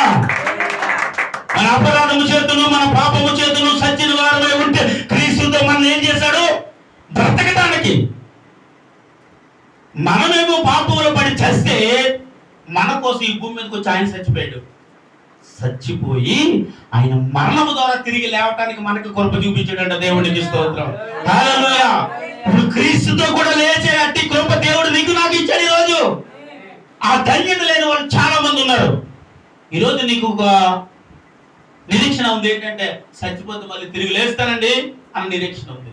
మన అపరాధము చేతును మన పాపము చేతును సచ్చిన వారమై ఉంటే క్రీస్తుతో మనం ఏం చేశాడు? బ్రతకటానికి. మనమేమో పాపంలో పడి చేస్తే మన కోసం ఈ భూమి మీదకి వచ్చి ఆయన చచ్చిపోయాడు. చచ్చిపోయి ఆయన మరణము ద్వారా తిరిగి లేవటానికి మనకు కృప చూపించాడంట. దేవునికి స్తోత్రం. హల్లెలూయా. ఇప్పుడు క్రీస్తుతో కూడా లేచే అట్టి కృప దేవుడు నీకు నాకు ఇచ్చాడు. ఈరోజు ఆ ధన్యత లేని వాళ్ళు చాలా మంది ఉన్నారు. ఈరోజు నీకు ఒక నిరీక్షణ ఉంది, ఏంటంటే చచ్చిపోతే మళ్ళీ తిరిగి లేస్తానండి అన్న నిరీక్షణ ఉంది.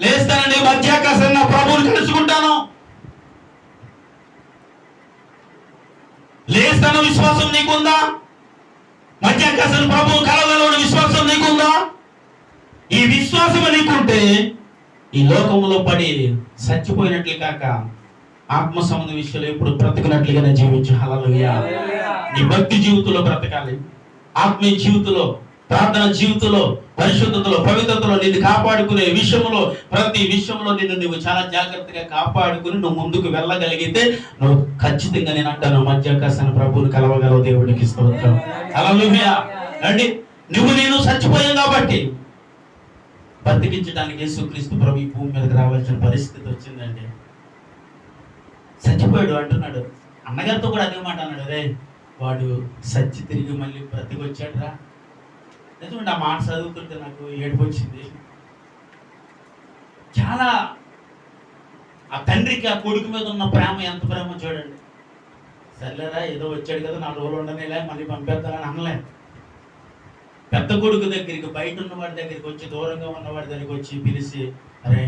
లేస్తానండి, మధ్యాకాశం నా ప్రభువుని కలుసుకుంటాను, లేస్తాను విశ్వాసం నీకుందా? మధ్యాకాశం ప్రభువు కలగలవని విశ్వాసం నీకుందా? ఈ విశ్వాసం నీకుంటే ఈ లోకంలో పడి చచ్చిపోయినట్లు కాక ఆత్మ సంబంధ విషయంలో ఇప్పుడు బ్రతకనట్లుగానే జీవించు. హల్లెలూయా. నీ భక్తి జీవితంలో బ్రతకాలి, ఆత్మీయ జీవితంలో, ప్రార్థన జీవితంలో, పరిశుద్ధతలో, పవిత్రతలో నిన్ను కాపాడుకునే విషయంలో, ప్రతి విషయంలో నిన్ను నువ్వు చాలా జాగ్రత్తగా కాపాడుకుని నువ్వు ముందుకు వెళ్ళగలిగితే నువ్వు ఖచ్చితంగా నేను అంటాను మధ్యాకాశాన్ని ప్రభువుని కలవగలవు. దేవుడికి స్తోత్రం. హల్లెలూయా. అండి నువ్వు నేను చచ్చిపోయాం కాబట్టి బతికించడానికి యేసుక్రీస్తు ప్రభు ఈ భూమి మీదకి రావాల్సిన పరిస్థితి వచ్చిందండి. చచ్చిపోయాడు అంటున్నాడు. అన్నగారితో కూడా అదే మాట అన్నాడు, అదే వాడు సచ్చి తిరిగి మళ్ళీ బ్రతికి వచ్చాడు రా. నిజమండి, ఆ మాట చదువుతుంటే నాకు ఏడుపు వచ్చింది. చాలా ఆ తండ్రికి ఆ కొడుకు మీద ఉన్న ప్రేమ, ఎంత ప్రేమ చూడండి. సర్లేరా ఏదో వచ్చాడు కదా 4 రోజులు ఉండనేలే మళ్ళీ పంపేద్దామని అనలే. పెద్ద కొడుకు దగ్గరికి, బయట ఉన్నవాడి దగ్గరికి వచ్చి, దూరంగా ఉన్నవాడి దగ్గరికి వచ్చి పిలిచి, అరే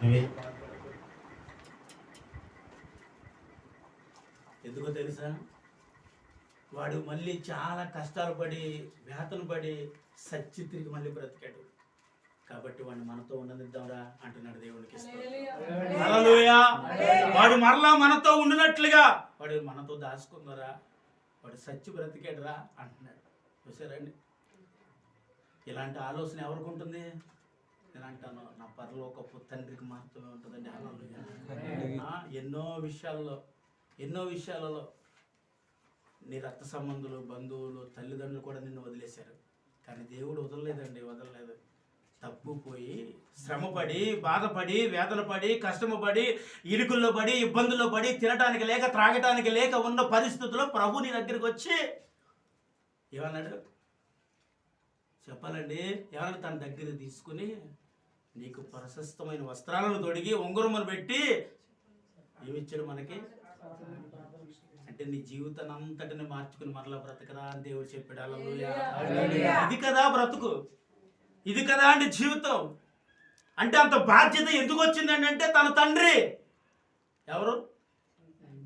నువ్వే ఎందుకో తెలుసా, వాడు మళ్ళీ చాలా కష్టాలు పడి వేతన పడి సచ్చి తిరిగి మళ్ళీ బ్రతికాడు కాబట్టి వాడిని మనతో ఉండనిద్దాంరా అంటున్నాడు. దేవునికి హల్లెలూయా. వాడు మరలా మనతో ఉండినట్లుగా వాడు మనతో దాచుకుందరా, వాడు సచ్చి బ్రతికాడురా అంటున్నాడు. చూసారండి, ఇలాంటి ఆలోచన ఎవరికి ఉంటుంది? నేను అంటాను నా పరలోకపు తండ్రికి మాత్రమే ఉంటుందండి. హల్లెలూయా. ఎన్నో విషయాలలో నీ రక్త సంబంధులు, బంధువులు, తల్లిదండ్రులు కూడా నిన్ను వదిలేశారు, కానీ దేవుడు వదలలేదు. తప్పు పోయి శ్రమపడి, బాధపడి, వేదన పడి, కష్టము పడి, ఇరుకుల్లో పడి, ఇబ్బందుల్లో పడి, తినటానికి లేక, త్రాగటానికి లేక ఉన్న పరిస్థితుల్లో ప్రభు నీ దగ్గరికి వచ్చి ఏమన్నాడు చెప్పాలండి? ఏమన్నా తన దగ్గర తీసుకుని నీకు ప్రశస్తమైన వస్త్రాలను తొడిగి ఉంగరములు పెట్టి ఏమిచ్చాడు మనకి? అంటే నీ జీవితాన్ని అంతటిని మార్చుకుని మరలా బ్రతకరా అని దేవుడు చెప్పాడు. హల్లెలూయా. ఇది కదా బ్రతుకు, ఇది కదా అండి జీవితం. అంటే అంత బాధ్యత ఎందుకు వచ్చిందండి అంటే తన తండ్రి ఎవరు?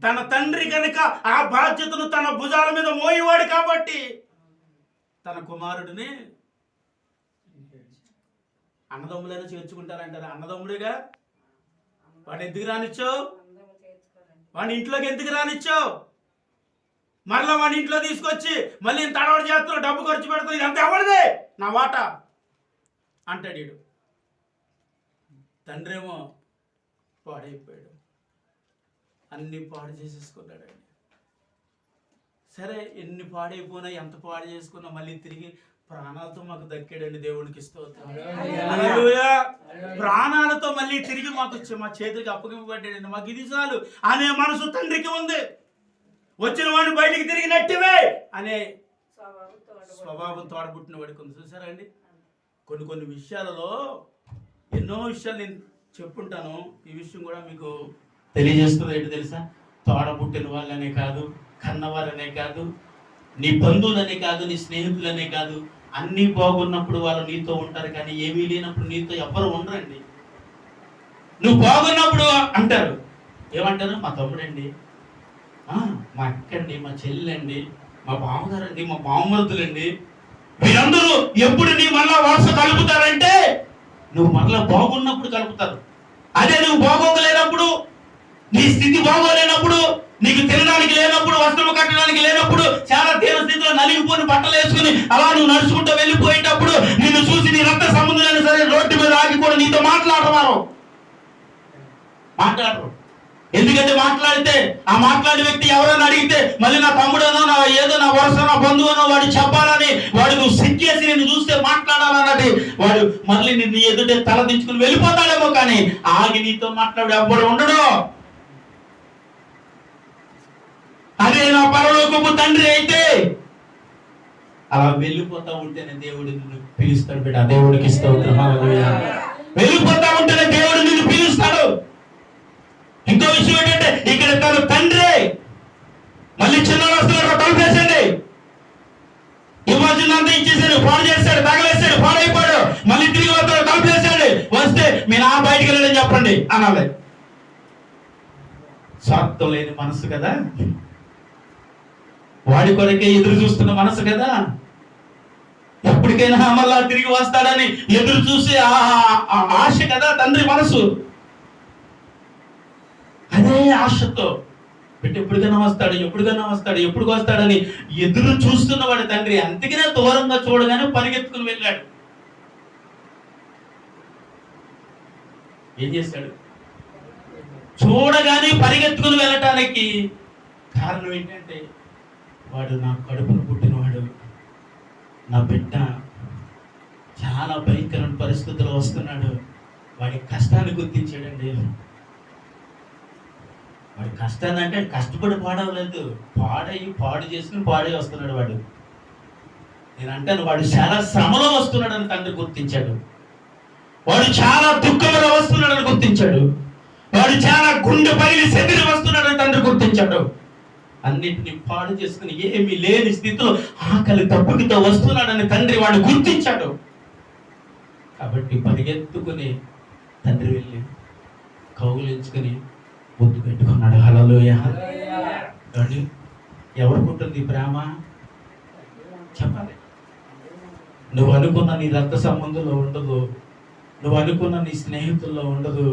తన తండ్రి కనుక ఆ బాధ్యతను తన భుజాల మీద మోయేవాడు కాబట్టి తన కుమారుడిని అన్నదమ్ములైనా చేర్చుకుంటారంటారా? అన్నదమ్ముడిగా వాడు ఎందుకు రానిచ్చావు? వాడి ఇంట్లోకి ఎందుకు రానిచ్చావు? మరలా వాడి ఇంట్లో తీసుకొచ్చి మళ్ళీ తడవడి చేస్తున్నావు, డబ్బు ఖర్చు పెడుతుంది, ఇదంతా ఎవరిదే, నా వాటా అంటాడు వీడు. తండ్రి ఏమో పాడైపోయాడు, అన్ని పాడు చేసేసుకున్నాడండి. సరే ఎన్ని పాడైపోయినా, ఎంత పాడు చేసుకున్నా మళ్ళీ తిరిగి ప్రాణాలతో మాకు దక్కాడండి. దేవునికి స్తోత్రం. హల్లెలూయా. ప్రాణాలతో మళ్ళీ తిరిగి మాకు మా చేతులకి అప్పగింపబడ్డాడండి. మాకు ఇది చాలు అనే మనసు తండ్రికి ఉంది. వచ్చిన వాడిని బయటికి తిరిగి నెట్టివే అనే స్వభావం తోడబుట్టిన వాడికి ఉంది. చూసారా అండి, కొన్ని విషయాలలో ఎన్నో విషయాలు నేను చెప్పుంటాను. ఈ విషయం కూడా మీకు తెలియజేస్తుంది. ఏంటి తెలుసా? తోడబుట్టిన వాళ్ళనే కాదు, కన్నవాళ్ళనే కాదు, నీ బంధువులనే కాదు, నీ స్నేహితులనే కాదు, అన్నీ బాగున్నప్పుడు వాళ్ళు నీతో ఉంటారు, కానీ ఏమీ లేనప్పుడు నీతో ఎవ్వరు ఉండరండి. నువ్వు బాగున్నప్పుడు అంటారు, ఏమంటారు? మా తమ్ముడండి, మా అక్కండి, మా చెల్లెండి, మా బావగారండి, మా బావమరుదులండి, వీరందరూ ఎప్పుడు నీ మళ్ళా వరుస కలుపుతారంటే నువ్వు మరలా బాగున్నప్పుడు కలుపుతారు. అదే నువ్వు బాగోగలేనప్పుడు, నీ స్థితి బాగోలేనప్పుడు నీకు తినడానికి లేనప్పుడు, వస్త్రం కట్టడానికి లేనప్పుడు, చాలా తీవ్ర స్థితిలో నలిగిపోయిన బట్టలు వేసుకుని అలా నువ్వు నడుచుకుంటూ వెళ్ళిపోయేటప్పుడు నిన్ను చూసి నీ రక్త సంబంధులైనా సరే రోడ్డు మీద ఆగి కూడా నీతో మాట్లాడరు. ఎందుకంటే మాట్లాడితే ఆ మాట్లాడే వ్యక్తి ఎవరైనా అడిగితే మళ్ళీ నా తమ్ముడనో, నా ఏదో నా వరుస, నా బంధువునో వాడు చెప్పాలని, వాడు నువ్వు సిగ్గేసి నిన్ను చూస్తే మాట్లాడాలన్నది వాడు మళ్ళీ నిన్ను ఎదుటే తల దించుకుని వెళ్ళిపోతాడేమో, కానీ ఆగి నీతో మాట్లాడు ఎవ్వడు ఉండడు. అదే నా పరలోకపు తండ్రి అయితే అలా వెళ్ళిపోతా ఉంటేనే దేవుడు నిన్ను పిలుస్తాడు. బిడ్డ, దేవుడికి స్తోత్రం. హల్లెలూయా. వెళ్ళిపోతా ఉంటేనే దేవుడు నిన్ను పిలుస్తాడు. ఇంకో విషయం ఏంటంటే, ఇక్కడ తన తండ్రి మళ్ళీ చిన్న వస్తువులు తలుపేసండి, ఇవ్వాల్సిందంతా ఇచ్చేసాడు, పాడు చేస్తాడు, తగలేస్తాడు, పాడైపోయాడు, మళ్ళీ తిరిగి వస్తాడు, తలుపేసాడు, వస్తే మీ నా బయటికి వెళ్ళని చెప్పండి అనాలి. స్వార్థం లేని మనసు కదా, వాడి కొరకే ఎదురు చూస్తున్న మనసు కదా, ఎప్పటికైనా మళ్ళా తిరిగి వస్తాడని ఎదురు చూసి ఆశ కదా తండ్రి మనసు. అదే ఆశతో పెట్టి ఎప్పటికైనా వస్తాడు ఎప్పుడు వస్తాడని ఎదురు చూస్తున్నవాడు తండ్రి. అందుకనే దూరంగా చూడగానే పరిగెత్తుకుని వెళ్ళాడు. ఏం చేశాడు? చూడగానే పరిగెత్తుకుని వెళ్ళటానికి కారణం ఏంటంటే, వాడు నా కడుపును పుట్టినవాడు, నా బిడ్డ చాలా భయంకరమైన పరిస్థితుల్లో వస్తున్నాడు. వాడి కష్టాన్ని గుర్తించాడండి. వాడి కష్టాన్ని అంటే కష్టపడి పాడవలేదు, పాడు చేసుకుని పాడే వస్తున్నాడు వాడు. నేను అంటాను, వాడు చాలా శ్రమలో వస్తున్నాడని తండ్రి గుర్తించాడు. వాడు చాలా దుఃఖంలో వస్తున్నాడని గుర్తించాడు. వాడు చాలా గుండె పగిలి సెదిరి వస్తున్నాడని తండ్రి గుర్తించాడు. అన్నిటిని పాడు చేసుకుని ఏమీ లేని స్థితిలో ఆకలి తప్పుకితో వస్తున్నాడని తండ్రి వాడు గుర్తించాడు. కాబట్టి పరిగెత్తుకుని తండ్రి వెళ్ళి కౌగిలించుకుని ముద్దు పెట్టుకున్నాడు. హల్లెలూయా. ఎవరికి ఉంటుంది ప్రేమ? చెప్పాలి. నువ్వు అనుకున్న నీ రక్త సంబంధంలో ఉండదు, నువ్వు అనుకున్న నీ స్నేహితుల్లో ఉండదు,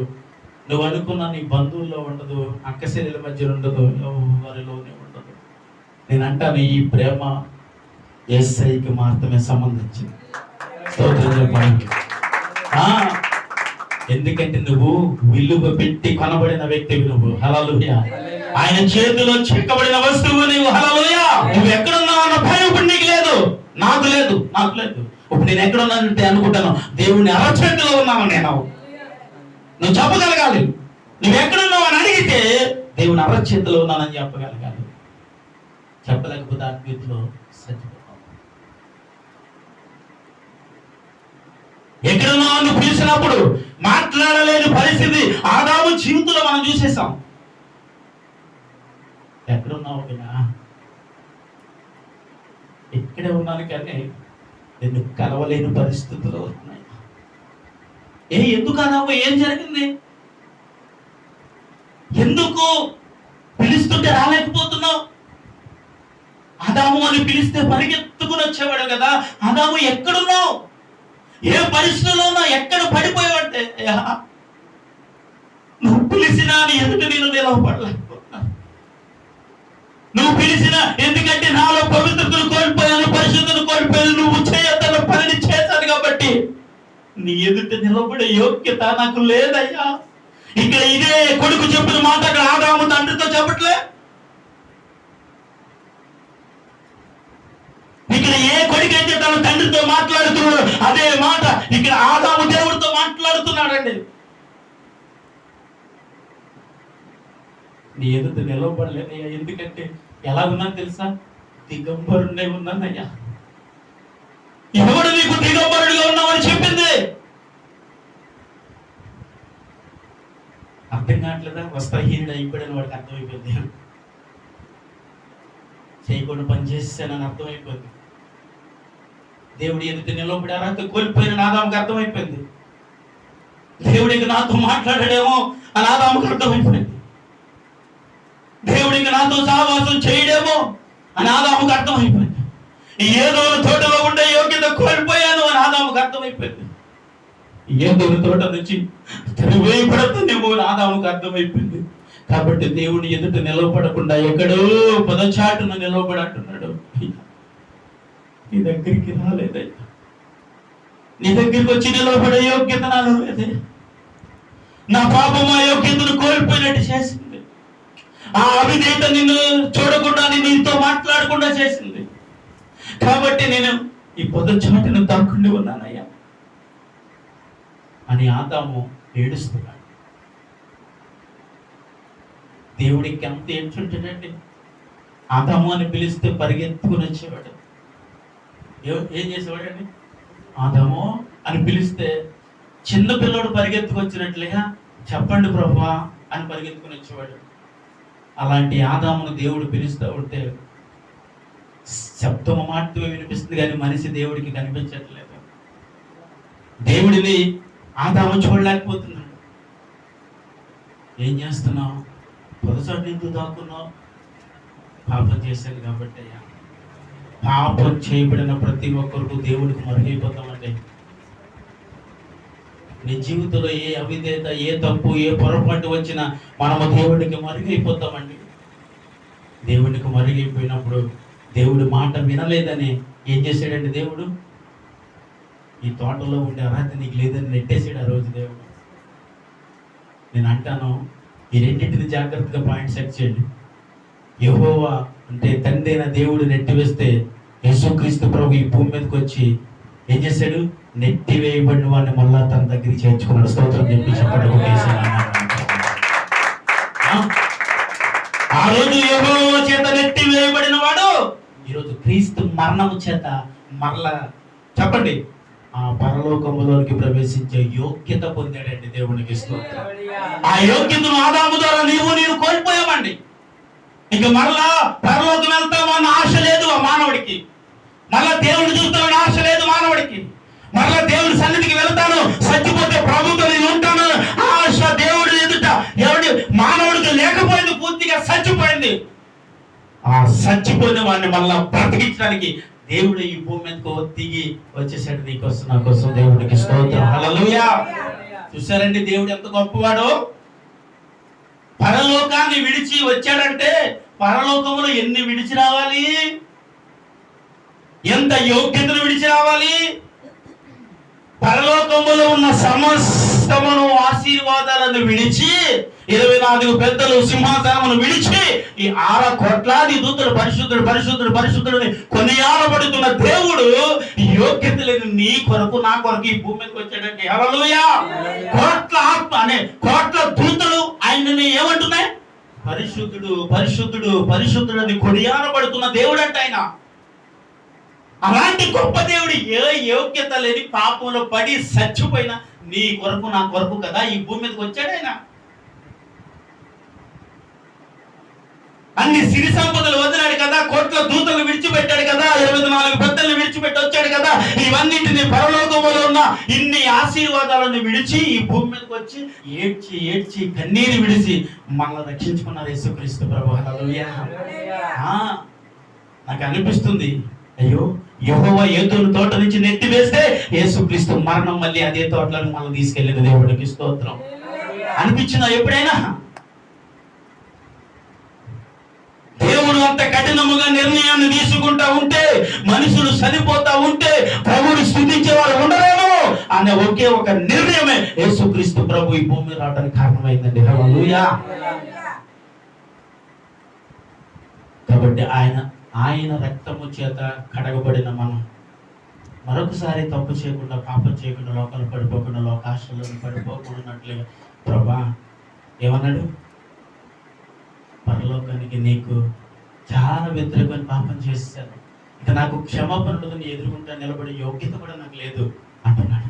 నువ్వు అనుకున్న నీ బంధువుల్లో ఉండదు, అక్కచెల్లెల మధ్య ఉండదు, ఎవరిలోనే ఉండదు. నేను అంటాను, ఈ ప్రేమ యేసయ్యకి మాత్రమే సంబంధించింది. స్తోత్రం చెప్పండి. ఎందుకంటే నువ్వు విలువ పెట్టి కొనబడిన వ్యక్తివి నువ్వు. హల్లెలూయా. ఆయన చేతిలో చెక్కబడిన వస్తువు నువ్వు. హల్లెలూయా. నువ్వు ఎక్కడున్నావు అన్న భయం ఇప్పుడు నీకు లేదు, నాకు లేదు. ఇప్పుడు నేను ఎక్కడున్నానంటే అనుకుంటాను, దేవుని అరచేతిలో ఉన్నాను నేను. నువ్వు చెప్పగలగాలి. నువ్వు ఎక్కడున్నావు అని అడిగితే దేవుని అరచేతిలో ఉన్నానని చెప్పగలగాలి. చెప్పలేకపోతే ఆత్మీయతలో సత్యం. ఎక్కడున్నావు నువ్వు పిలిచినప్పుడు మాట్లాడలేని పరిస్థితి ఆదాము జీవితంలో మనం చూసేసాం. ఎక్కడున్నావు బిడ్డా? ఇక్కడే ఉన్నాను, కానీ నేను కలవలేని పరిస్థితుల్లో ఉన్నాయి. ఎందుకు అన్నావు? ఏం జరిగింది? ఎందుకు పిలుస్తుంటే రాలేకపోతున్నావు? ఆదాము అని పిలిస్తే పరిగెత్తుకుని వచ్చేవాడు కదా. ఆదాము ఎక్కడున్నావు? ఏ పరిస్థితుల్లో ఉన్నావు? ఎక్కడ పడిపోయావంటే, నువ్వు పిలిచినా నీ ఎదుట నేను నిలవపడలేకపోతున్నా. నువ్వు పిలిచినా, ఎందుకంటే నాలో పవిత్రతను కోల్పోయాను, పరిశుద్ధతను కోల్పోయాను, నువ్వు చేయొద్దన్న పనిని చేశాను కాబట్టి నీ ఎదుట నిలబడే యోగ్యత నాకు లేదయ్యా. ఇక్కడ ఇదే కొడుకు చెప్పిన మాట అక్కడ ఆదాము తండ్రితో చెప్పట్లే. ఇక్కడ ఏ కొడుకైతే తన తండ్రితో మాట్లాడుతున్నాడు అదే మాట ఇక్కడ ఆదాము దేవుడితో మాట్లాడుతున్నాడండి. నీ ఎదుట నిలవబడలేదయ్యా. ఎందుకంటే ఎలా ఉన్నాను తెలుసా? దిగంబరుడే ఉన్నానయ్యా. ఎవడు నీకు దిగంబరుడిగా ఉన్నావని చెప్పింది? అర్థం కావట్లేదా? వస్త్రహీనుడు అయిపోయాడని వాడికి అర్థమైపోయింది. చేయకుండా పని చేసేసానని అర్థమైపోయింది. దేవుడి ఎదుట నిలబడి అర్హత కోల్పోయిన ఆదాముకి అర్థమైపోయింది. దేవుడికి నాతో మాట్లాడాడేమో అని ఆదాముకి అర్థమైపోయింది. దేవుడికి నాతో సహవాసం చేయడేమో అని ఆదాముకి అర్థమైపోయింది. ఏదో తోటలో ఉండే యోగ్యత కోల్పోయాను అని ఆదాముకి అర్థమైపోయింది. ఏదో తోట నుంచి వేయబడుతుందేమో అని ఆదాముకి అర్థమైపోయింది. కాబట్టి దేవుని ఎదుట నిలవబడకుండా ఎక్కడో పదచాటున నిలవబడి అంటున్నాడు, నీ దగ్గరికి రాలేదయ్యా, నీ దగ్గరికి వచ్చి నిలవబడే యోగ్యత నాలో లేదే, నా పాపం ఆ యోగ్యతను కోల్పోయినట్టు చేసింది, ఆ అవిధేయత నిన్ను చూడకుండా నీతో మాట్లాడకుండా చేసింది, కాబట్టి నేను ఈ పొదచాటును దాక్కుండి ఉన్నానయ్యా అని ఆదాము ఏడుస్తున్నాడు. దేవుడికి అంత ఏంటుంటాడండి, ఆదాము అని పిలిస్తే పరిగెత్తుకుని వచ్చేవాడు. ఏం చేసేవాడండి, ఆదాము అని పిలిస్తే చిన్న పిల్లడు పరిగెత్తుకొచ్చినట్లుగా చెప్పండి ప్రభువా అని పరిగెత్తుకుని వచ్చేవాడు. అలాంటి ఆదామును దేవుడు పిలుస్తూ ఉంటే శబ్దం మాత్రమే వినిపిస్తుంది కానీ మనిషి దేవుడికి కనిపించట్లేదు. దేవుడిని ఆదాము చూడలేకపోతున్నాడు. ఏం చేస్తున్నావు, పొదచాటు ఎందుకు దాక్కున్నావు? పాపం చేశాను కాబట్టి అయ్యా. పాపం చేయబడిన ప్రతి ఒక్కరికి దేవుడికి మరుగైపోతామండి. నీ జీవితంలో ఏ అవిధేయత, ఏ తప్పు, ఏ పొరపాటు వచ్చినా మనము దేవుడికి మరుగైపోతామండి. దేవుడికి మరుగైపోయినప్పుడు దేవుడి మాట వినలేదని ఏం చేశాడండి దేవుడు? ఈ తోటలో ఉండే అర్హత నీకు లేదని నెట్టేసాడు ఆ రోజు దేవుడు. నేను అంటాను, ఈ రెండింటిని జాగ్రత్తగా పాయింట్ సెట్ చేయండి. యెహోవా అంటే తండ్రి అయిన దేవుడు నెట్టివేస్తే యేసుక్రీస్తు ప్రభు ఈ భూమి మీదకి వచ్చి ఏం చేశాడు? నెట్టివేయబడిన వాడిని మళ్ళా తన దగ్గరికి చేర్చుకున్నాడు. స్తోత్రం చెప్పి చెప్పండి. ఆ రోజు యెహోవా చేత నెట్టివేయబడిన వాడు ఈరోజు క్రీస్తు మరణము చేత మరలా చెప్పండి ఆ పరలోకములోకి ప్రవేశించే యోగ్యత పొందాడండి. దేవునికి స్తోత్రం. ఆ యోగ్యతను ఆదాము ద్వారా నేను కోల్పోయామండి. ఇక మరలా పరలోకం వెళ్తామన్న ఆశ లేదు ఆ మానవుడికి. మరలా దేవుడిని చూస్తామని ఆశ లేదు మానవుడికి. మరలా దేవుడి సన్నిధికి వెళ్తాను, చచ్చిపోతే ప్రభుత్వం నేను ఉంటాను ఆశ దేవుడి ఎదుట మానవుడికి లేకపోయింది. పూర్తిగా చచ్చిపోయింది. ఆ చచ్చిపోయిన వాడిని మళ్ళా బ్రతికించడానికి దేవుడు ఈ భూమి మీదకు దిగి వచ్చేసాడు. నీకోసం నా కోసం. దేవుడికి స్తోత్రం. హల్లెలూయా. చూసారండి దేవుడు ఎంత గొప్పవాడో. పరలోకాన్ని విడిచి వచ్చాడంటే పరలోకములో ఎన్ని విడిచి రావాలి, ఎంత యోగ్యతను విడిచి రావాలి. పరలోకములో ఉన్న సమస్తమును ఆశీర్వాదాలను విడిచి 24 పెద్దలు సింహాసనమును విడిచి ఈ 6 కోట్లాది దూతలు పరిశుద్ధుడు పరిశుద్ధుడు పరిశుద్ధుడు కొనియాడబడుతున్న దేవుడు యోగ్యత లేని నీ కొరకు నా కొరకు ఈ భూమి మీదకి వచ్చాడంటే హల్లెలూయా. కోట్ల ఆత్మ అనే కోట్ల దూతలు ఆయనని ఏమంటున్నాయి? పరిశుద్ధుడు పరిశుద్ధుడు పరిశుద్ధుడు అని కొనియాడబడుతున్న దేవుడు అంటే ఆయన. అలాంటి గొప్ప దేవుడు ఏ యోగ్యత లేని పాపంలో పడి చచ్చిపోయిన నీ కొరకు నా కొరకు కదా ఈ భూమి మీదకి వచ్చాడు ఆయన. అన్ని సిరి సంపదలు వదిలాడు కదా, కోట్ల దూతలు విడిచిపెట్టాడు కదా, 24 పెద్దలు విడిచిపెట్టి వచ్చాడు కదా. ఇవన్నింటినీ పరలోకములో ఉన్న ఇన్ని ఆశీర్వాదాలను విడిచి ఈ భూమి మీదకి వచ్చి ఏడ్చి ఏడ్చి కన్నీరు విడిచి మనల్ని రక్షించుకున్నారు యేసుక్రీస్తు ప్రభు. హల్లెలూయా. నాకు అనిపిస్తుంది, అయ్యో యెహోవా ఏదోను తోట నుంచి నెట్టి వేస్తే యేసుక్రీస్తు మరణం మళ్ళీ అదే తోటలను మనం తీసుకెళ్ళిన దేవుడికి స్తోత్రం అనిపించిందా ఎప్పుడైనా? దేవుడు అంత కఠినముగా నిర్ణయాన్ని తీసుకుంటా ఉంటే, మనుషులు చనిపోతా ఉంటే ప్రభువుని స్తుతించే వాళ్ళు ఉండలేము అనే ఒకే ఒక నిర్ణయమే యేసుక్రీస్తు ప్రభు ఈ భూమి రావడానికి కారణమైందండి. హల్లెలూయా. కాబట్టి ఆయన రక్తము చేత కడగబడిన మనం మరొకసారి తప్పు చేయకుండా, పాపం చేయకుండా, లోకాలు పడిపోకుండా, లోకాశలను పడిపోకుండాట్లుగా ప్రభా ఏమన్నాడు? పరలోకానికి నీకు చాలా వ్యతిరేకమైన పాపం చేశాను, ఇక నాకు క్షమాపణలు ఎదుర్కొంటా నిలబడే యోగ్యత కూడా నాకు లేదు అంటున్నాడు.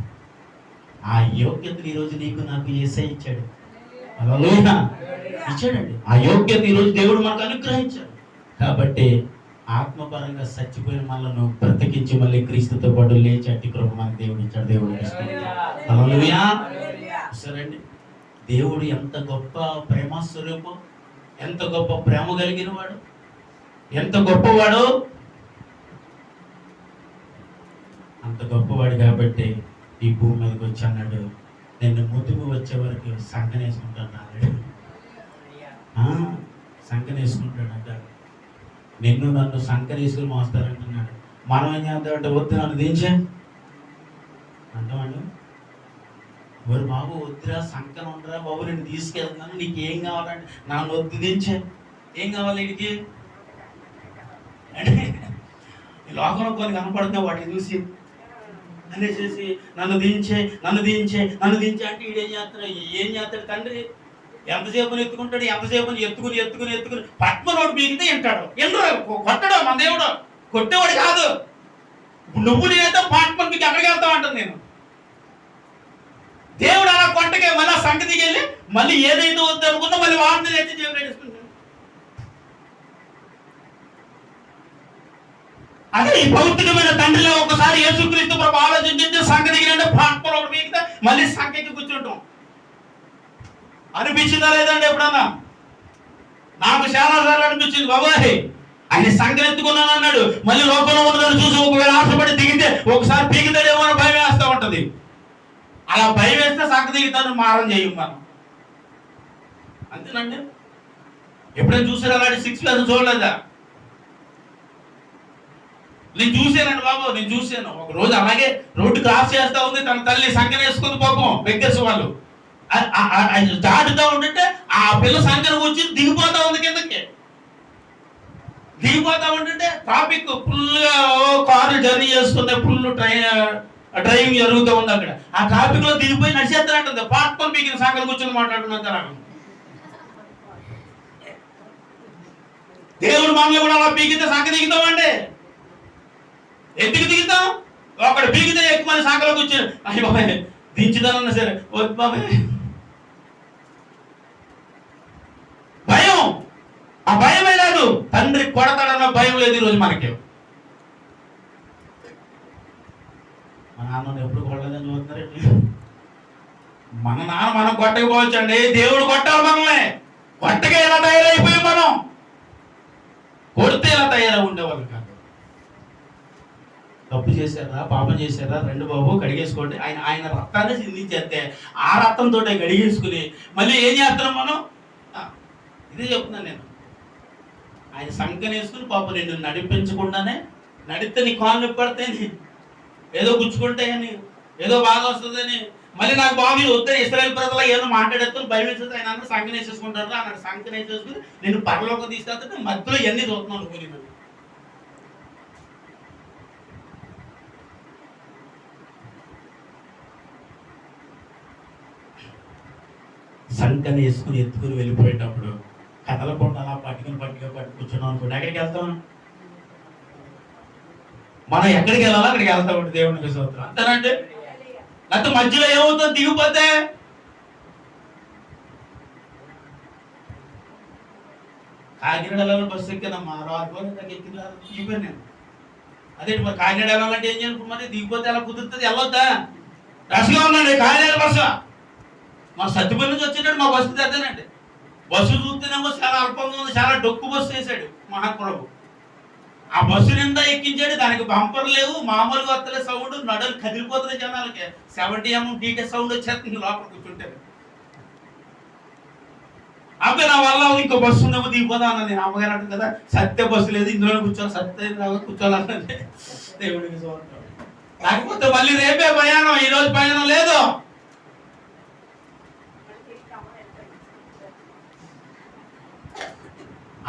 ఆ యోగ్యతను ఈరోజు నీకు నాకు యేసయ్య ఇచ్చాడు. హల్లెలూయా. ఇచ్చాడండి. ఆ యోగ్యత ఈరోజు దేవుడు మనకు అనుగ్రహించాడు. కాబట్టి ఆత్మపరంగా చచ్చిపోయిన మనల్ని బ్రతికించి మళ్ళీ క్రీస్తుతో పాటు లేచి అట్టి కృప మనకు దేవుడు ఇచ్చాడు. దేవుడు హల్లెలూయా. సరేండి, దేవుడు ఎంత గొప్ప ప్రేమ స్వరూపం, ఎంత గొప్ప ప్రేమ కలిగిన వాడు, ఎంత గొప్పవాడు. అంత గొప్పవాడు కాబట్టి ఈ భూమి మీదకి వచ్చి అన్నాడు, నేను ముదుగు వచ్చే వరకు సంకనేసుకుంటాను అన్నాడు. సంకన వేసుకుంటాడంట. నిన్ను నన్ను సంకన వేసుకుని మోస్తారంటున్నాడు. మనం ఏం చేద్దామంటే వద్దు నన్ను దించే అంటామండి. ఎవరు బాబు వద్దురా సంకన ఉండరా బాబు, నేను తీసుకెళ్తున్నాను, నీకు ఏం కావాలంటే నన్ను వద్దు దించే. ఏం కావాలి వీడికి అంటే ఈ లోకంలో కొన్ని కనపడుతున్నాయి, వాటిని చూసి అనేసి నన్ను దించే నన్ను దించే నన్ను దించే అంటే వీడు ఏం చేస్తాడు తండ్రి? ఎంతసేపు ఎత్తుకుంటాడు, ఎంతసేపు ఎత్తుకుని ఎత్తుకుని ఎత్తుకుని పద్మనోడు బీగితే వింటాడు. ఎందుకు కొట్టడు? మన దేవుడు కొట్టేవాడు కాదు. నువ్వు నేనైతే పద్మకి ఎక్కడికి వెళ్తావు అంటాను నేను. దేవుడు అలా కొట్టకే మళ్ళీ సంగతికి వెళ్ళి మళ్ళీ ఏదైతే వద్దు అనుకున్నా మళ్ళీ వాడిని అయితే చేసుకుంటాను. అదే ఈ భౌతికమైన తండ్రిలో ఒకసారి యేసుక్రీస్తు ప్రభు ఆలోచించి సంగతికి అంటే పద్మలో బీగితే మళ్ళీ సంఖ్యకి కూర్చుంటాం. అనిపించిందా లేదండి? ఎప్పుడన్నా నాకు చాలా సార్లు అనిపించింది, బాబాయ్ ఆయన సంఖ్యను ఎత్తుకున్నాను అన్నాడు, మళ్ళీ లోకంలో ఉన్నదాన్ని చూసి ఒకవేళ ఆశపడి దిగితే ఒకసారి పీకితాడేమో అని భయం వేస్తూ ఉంటది. అలా భయం వేస్తే సంఖ్య దిగుతాను మారం చేయం మనం, అంతేనండి. ఎప్పుడైనా చూసారా అలాంటి 6 ప్లస్ చూడలేదా? నేను చూసానండి బాబు, నేను చూసాను. ఒక రోజు అలాగే రోడ్డు క్రాస్ చేస్తా ఉంది, తన తల్లి సంఖ్య వేసుకుంది పాపం బెగ్గర్స్ వాళ్ళు. దాటుతూ ఉంటుంటే ఆ పిల్ల సంఖ్యను వచ్చి దిగిపోతా ఉంది కిందకి. దిగిపోతా ఉంటుంటే ట్రాఫిక్ ఫుల్గా కారు జర్నీ చేస్తుంది, ఫుల్ డ్రైవింగ్ జరుగుతూ ఉంది. అక్కడ ఆ ట్రాఫిక్ లో దిగిపోయి నడిచేస్తానంటుంది. పాట్కొని పీకిన సంఖ్యలు కూర్చొని మాట్లాడుతున్నారు. దేవుడు మనలో కూడా అలా పీకితే సంఖ్య దిగుతామండి. ఎందుకు దిగుతాం? ఒకడు పీకితే ఎక్కువ మంది సంఖ్యలో కూర్చొని అయ్యి బాబాయ్ దించుదానన్నా సరే వద్దు బాబాయ్. భయం, ఆ భయమే లేదు. తండ్రి కొడతాడన్న భయం లేదు ఈరోజు మనకి. మా నాన్న ఎప్పుడు కొట్టలేదని చూస్తున్నారండి. మన నాన్న మనం కొట్టకపోవచ్చు అండి, దేవుడు కొట్టాలి మనల్ని. కొట్టగా ఎలా తయారైపోయాం మనం, కొడితే ఎలా తయారై ఉండేవాళ్ళు కాదు. తప్పు చేశారా, పాపం చేశారా, రెండు బాబు కడిగేసుకోండి. ఆయన రక్తాన్ని చిందించేస్తే ఆ రక్తంతో కడిగేసుకుని మళ్ళీ ఏం చేస్తున్నాం మనం? ఇదే చెప్తున్నాను నేను. ఆయన సంఖ్యను వేసుకుని పాపం నిన్ను నడిపించకుండానే, నడిస్తే నీ కాళ్ళు నొప్పి పడతాయని, ఏదో గుచ్చుకుంటాయని, ఏదో బాగా వస్తుందని, మళ్ళీ నాకు బాగా వస్తే ఇశ్రాయేలు ప్రజలు ఏదో మాట్లాడేస్తాను భయం వేసేది. ఆయన అన్న సంఖ్యను వేసేసుకుంటారు, అన్నాడు సంఖ్యను వేసేసుకుని నేను పరలోకం తీసుకెళ్తే మధ్యలో ఇవన్నీ చూస్తున్నాను అనుకుని. సంఖ్యను వేసుకుని ఎత్తుకుని వెళ్ళిపోయేటప్పుడు కథలకుండా అలా పట్టుకుని కూర్చున్నాం అనుకోండి, ఎక్కడికి వెళ్తాం మనం? ఎక్కడికి వెళ్ళాలో అక్కడికి వెళ్తాం. దేవునికి స్తోత్రం. అంతేనండి. లేకపోతే మధ్యలో ఏమవుతుందో దిగిపోతే కాకినాడ వెళ్ళాలని బస్సు ఎక్కినమ్మా, దిగిపోయాను నేను. అదే మరి కాకినాడ వెళ్ళాలంటే ఏం చేయాలి మరి? దిగిపోతే ఎలా కుదురుతుంది? వెళ్ళొద్దా? రష్గా ఉందండి కాకినాడ బస్సు. మా సత్తుపల్లి నుంచి వచ్చేటప్పుడు మా బస్సు తెద్దానండి. బస్సు చూస్తేనేమో చాలా అల్పంగా ఉంది, చాలా డొక్కు బస్సు వేసాడు మహాప్రభు. ఆ బస్సు నిండా ఎక్కించాడు, దానికి బంపర్ లేవు, మామూలుగా వస్తలే సౌండ్, నడులు కదిలిపోతుంది జనాలకి. 70mm డీటే సౌండ్ వచ్చేస్తుంది లోపల కూర్చుంటే. అప్పుడు నా వల్ల ఇంకో బస్సు ఉందేమో దిగిపోదా అన్న. నేను అమ్మగారు అంటుంది కదా, సత్య బస్సు లేదు, ఇందులో కూర్చోవాలి, సత్య కూర్చోవాలంటే దేవుడికి చూడండి. లేకపోతే మళ్ళీ రేపే ప్రయాణం, ఈ రోజు ప్రయాణం లేదు.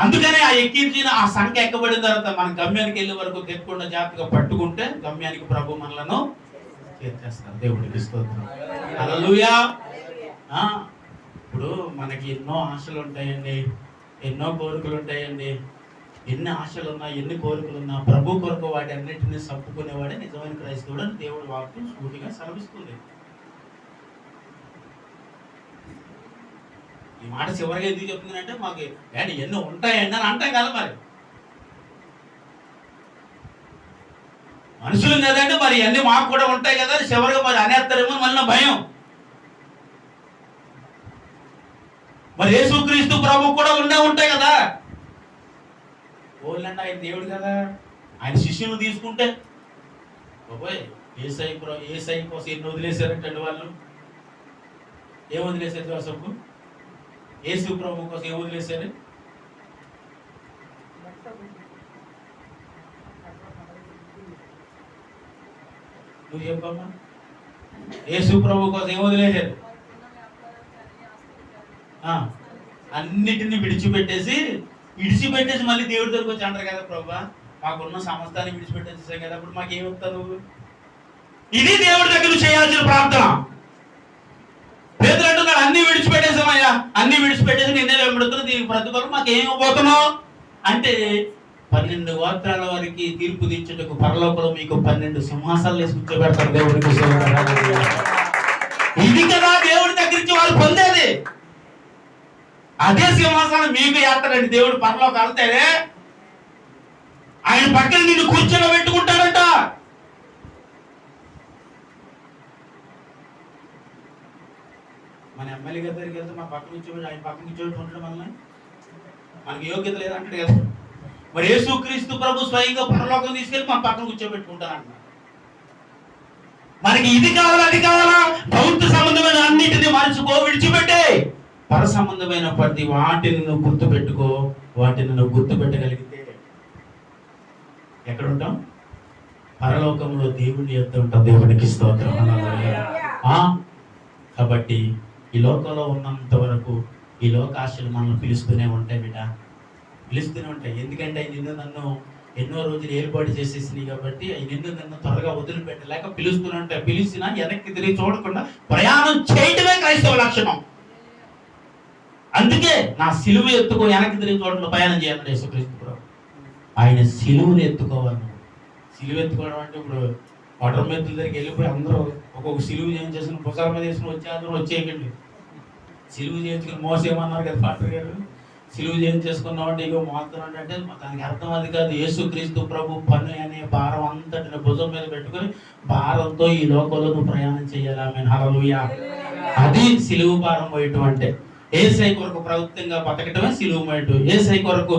అందుకనే ఆ ఎక్కించిన ఆ సంఖ్య ఎక్కబడిన తర్వాత మన గమ్యానికి వెళ్ళే వరకు తెప్పకుండా జాగ్రత్తగా పట్టుకుంటే గమ్యానికి ప్రభు మనలను చేర్చేస్తారు. దేవుడికి స్తోత్రం. హల్లెలూయా. ఇప్పుడు మనకి ఎన్నో ఆశలు ఉంటాయండి, ఎన్నో కోరికలు ఉంటాయండి. ఎన్ని ఆశలు ఉన్నా, ఎన్ని కోరికలు ఉన్నా ప్రభు కొరకు వాటి అన్నింటినీ చప్పుకునేవాడే నిజమైన క్రైస్తవుడు అని దేవుడి వాక్యం సూటిగా సెలవిస్తుంది. ఈ మాట చివరిగా ఎందుకు చెప్తుందంటే మాకు ఎన్నో ఉంటాయండి అని అంటాం కదా. మరి మనుషులు కదండి, మరి అన్ని మాకు కూడా ఉంటాయి కదా, చివరిగా మరి అనేస్తారేమో మళ్ళీ భయం. మరి యేసుక్రీస్తు ప్రభు కూడా ఉంటాయి కదా. ఓళ్ళండి ఆయన దేవుడు కదా, ఆయన శిష్యుని తీసుకుంటే బాబోయ్ ఏసై కోసం ఎన్ని వదిలేశారంటే వాళ్ళు. ఏం వదిలేశారు? జోసెఫ్ యేసు ప్రభు కోసం ఏం వదిలేశారు? నువ్వు చెప్పమ్మా. యేసు ప్రభు కోసం ఏం వదిలేశారు? అన్నిటిని విడిచిపెట్టేసి మళ్ళీ దేవుడి దగ్గరకు వచ్చి అంటారు కదా, ప్రభా మాకున్న సమస్తాన్ని విడిచిపెట్టేసాం కదా, అప్పుడు మాకేమవుతారు? ఇది దేవుడి దగ్గర చేయాల్సిన ప్రార్థన. పేతురు అంటున్నాడు, అన్ని విడిచిపెట్టేసామయ్యా, అన్ని విడిచిపెట్టేసి నిన్నే వెంబడుతున్నా, దీనికి ప్రతిఫలం మాకేమవుతున్నావు అంటే 12 గోత్రాల వారికి తీర్పు తీర్చుటకు పరలోకంలో మీకు 12 సింహాసాలు వేసి కూర్చోబెడతారు దేవుడికి. ఇది కదా దేవుడి దగ్గర నుంచి వాళ్ళు పొందేది. అదే సింహాసనం మీకు ఏస్తాడండి దేవుడు. పరలోకి వెళ్తే ఆయన పక్కన నిన్ను కూర్చొని పెట్టుకుంటాడంట. మన ఎమ్మెల్యే గారి దగ్గరికి వెళ్తే మా పక్కన కూర్చోబెట్టి ఆయన పక్కన కూర్చోబెట్టుకుంటాడు మనల్ని. మనకి యోగ్యత లేదంటాడు కదా. మరి యేసుక్రీస్తు ప్రభు స్వయంగా పరలోకం తీసుకెళ్ళి మా పక్కన కూర్చోబెట్టుకుంటానంట. మనకి ఇది కావాలా అది కావాలా, భౌతిక సంబంధమైన అన్నింటినీ మరచుకో, విడిచిపెట్టే పర సంబంధమైన ప్రతి వాటిని నువ్వు గుర్తు పెట్టుకో. వాటిని నువ్వు గుర్తు పెట్టగలిగితే ఎక్కడ ఉంటాం? పరలోకంలో దేవుని యొద్ద ఉంటాం. దేవునికి స్తోత్రం. కాబట్టి ఈ లోకంలో ఉన్నంత వరకు ఈ లోకాశలు మనల్ని పిలుస్తూనే ఉంటాయి బిడ్డ, పిలుస్తూనే ఉంటాయి. ఎందుకంటే నిన్ను నన్ను ఎన్నో రోజులు ఏర్పాటు చేసేసినాయి కాబట్టి నిన్ను నన్ను త్వరగా వదిలిపెట్టలేక పిలుస్తూనే ఉంటాయి. పిలిచినా వెనక్కి తిరిగి చూడకుండా ప్రయాణం చేయటమే క్రైస్తవ లక్షణం. అందుకే నా సిలువ ఎత్తుకో, వెనక్కి తిరిగి చూడకుండా ప్రయాణం చేయాలని యేసుక్రీస్తు ప్రభు. ఆయన సిలువను ఎత్తుకోవాలి. సిలువ ఎత్తుకోవడం అంటే ఇప్పుడు వాటర్ మెత్తుల దగ్గరికి వెళ్ళిపోయి అందరూ ఒక్కొక్క సిలువ చేసుకుని పుస్తకాల మీద వేసుకుని వచ్చేయకండి. సిలువ చేయించుకుని మోసేమన్నారు కదా పాటర్ గారు. సిలువ చేసుకున్నామంటే ఇగో మోస్తున్నాడు అంటే దానికి అర్థం అది కాదు. యేసుక్రీస్తు ప్రభు పని అనే భారం అంతటిని భుజం మీద పెట్టుకుని భారంతో ఈ లోకంలో నువ్వు ప్రయాణం చేయాలి. ఆమేన్, హల్లెలూయా. అది సిలువ భారం పోయటం అంటే. యేసయ్య కొరకు ప్రవృత్తంగా బతకటమే సిలువ మోయటం. యేసయ్య కొరకు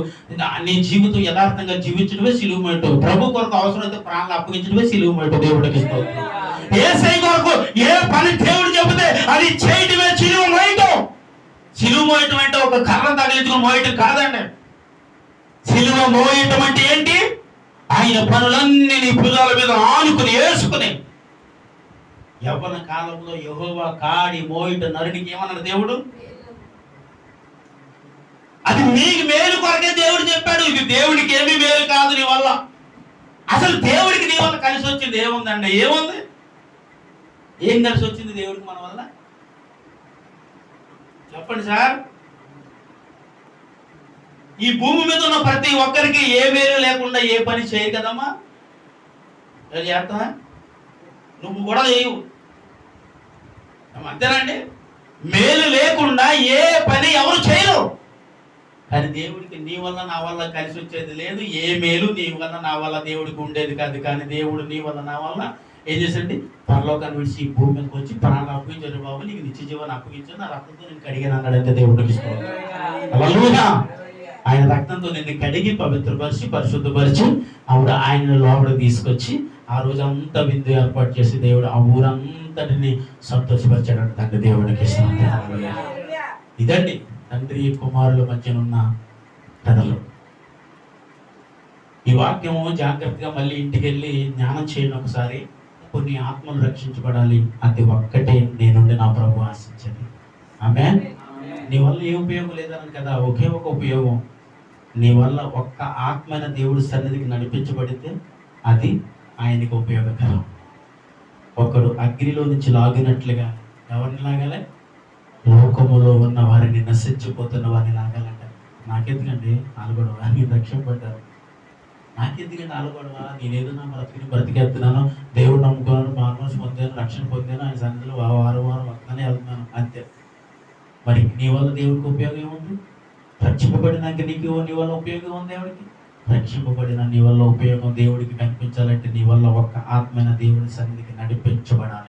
నీ జీవితం యథార్థంగా జీవించడమే సిలువ మోయటం. ప్రభు కొరకు అవసరమైతే ప్రాణాలు అప్పగించడమే సిలువ మోయటం. దేవుడికి స్తోత్రం. యేసయ్య కొరకు ఏ పని దేవుడు చెబితే అది చేయటమే సిలువ మోయటం. సిలువ మోయటం అంటే ఒక కర్ర తగిలించుకుని మోయటం కాదండి. సిలువ మోయటం అంటే ఏంటి? ఆయన పనులన్నీ నీ భుజాల మీద ఆనుకుని వేసుకుని. యవ్వన కాలంలో యెహోవా కాడి మోయట నరునికి ఏమన్నాడు దేవుడు? అది నీకు మేలు కొరకే దేవుడు చెప్పాడు. ఇది దేవుడికి ఏమీ మేలు కాదు నీ వల్ల. అసలు దేవుడికి నీ వల్ల కలిసి వచ్చింది ఏముందండి? ఏముంది? ఏం కలిసి వచ్చింది దేవుడికి మన వల్ల? చెప్పండి సార్. ఈ భూమి మీద ఉన్న ప్రతి ఒక్కరికి ఏ మేలు లేకుండా ఏ పని చేయరు కదమ్మా. చేస్తా నువ్వు కూడా చేయవు, అంతేనండి. మేలు లేకుండా ఏ పని ఎవరు చేయరు. కానీ దేవుడికి నీ వల్ల నా వల్ల కలిసి వచ్చేది లేదు. ఏ మేలు నీ వల్ల నా వల్ల దేవుడికి ఉండేది కాదు. కానీ దేవుడు నీ వల్ల నా వల్ల ఏం చేసండి? పరలోకాన్ని విడిచి ఈ భూమి మీదకి వచ్చి ప్రాణాలు అప్పగించాడు. బాబు నీకు నిత్య జీవాన్ని అప్పగించాను, నా రక్తంతో నేను కడిగాను అన్నాడంటే దేవుడికి ఇష్టం. ఆయన రక్తంతో నిన్ను కడిగి పవిత్రపరిచి పరిశుద్ధపరిచి ఆవిడ ఆయన లోపల తీసుకొచ్చి ఆ రోజు అంతా విందు ఏర్పాటు చేసి దేవుడు ఆ ఊరంతటిని సంతోషపరిచాడు తండ్రి. దేవుడికి ఇష్టం. ఇదండి తండ్రి కుమారుల మధ్యనున్న కథలు. ఈ వాక్యము జాగ్రత్తగా మళ్ళీ ఇంటికి వెళ్ళి జ్ఞానం చేయండి ఒకసారి. కొన్ని ఆత్మలు రక్షించబడాలి. అది ఒక్కటే నేనుండి నా ప్రభు ఆశించండి. ఆమేన్. నీ వల్ల ఏ ఉపయోగం లేదని కదా, ఒకే ఒక ఉపయోగం. నీ వల్ల ఒక్క ఆత్మైన దేవుడి సన్నిధికి నడిపించబడితే అది ఆయనకి ఉపయోగకరం. ఒకడు అగ్నిలో నుంచి లాగినట్లుగా ఎవరిని లాగాలి? లోకములో ఉన్న వారిని నశించిపోతున్న వారిని లాగాలంట. నాకెందుకండి ఆలుగొడవ? వారిని రక్షింపడ్డారు. నాకెందుకండి ఆలుగొడవ? నేనేదో నా బ్రతికేస్తున్నాను, దేవుడు నమ్ముకున్నాను, మానవస్ పొందాను, రక్షణ పొందాను, ఆయన సన్నిధిలో వారం వస్తానే వెళ్తున్నాను అంతే. మరి నీ వల్ల దేవుడికి ఉపయోగం ఏముంది? రక్షింపబడినాక నీకు నీ వల్ల ఉపయోగం ఉంది దేవుడికి? రక్షింపబడిన నీ వల్ల ఉపయోగం దేవుడికి కనిపించాలంటే నీ వల్ల ఒక్క ఆత్మైన దేవుడి సన్నిధికి నడిపించబడాలి.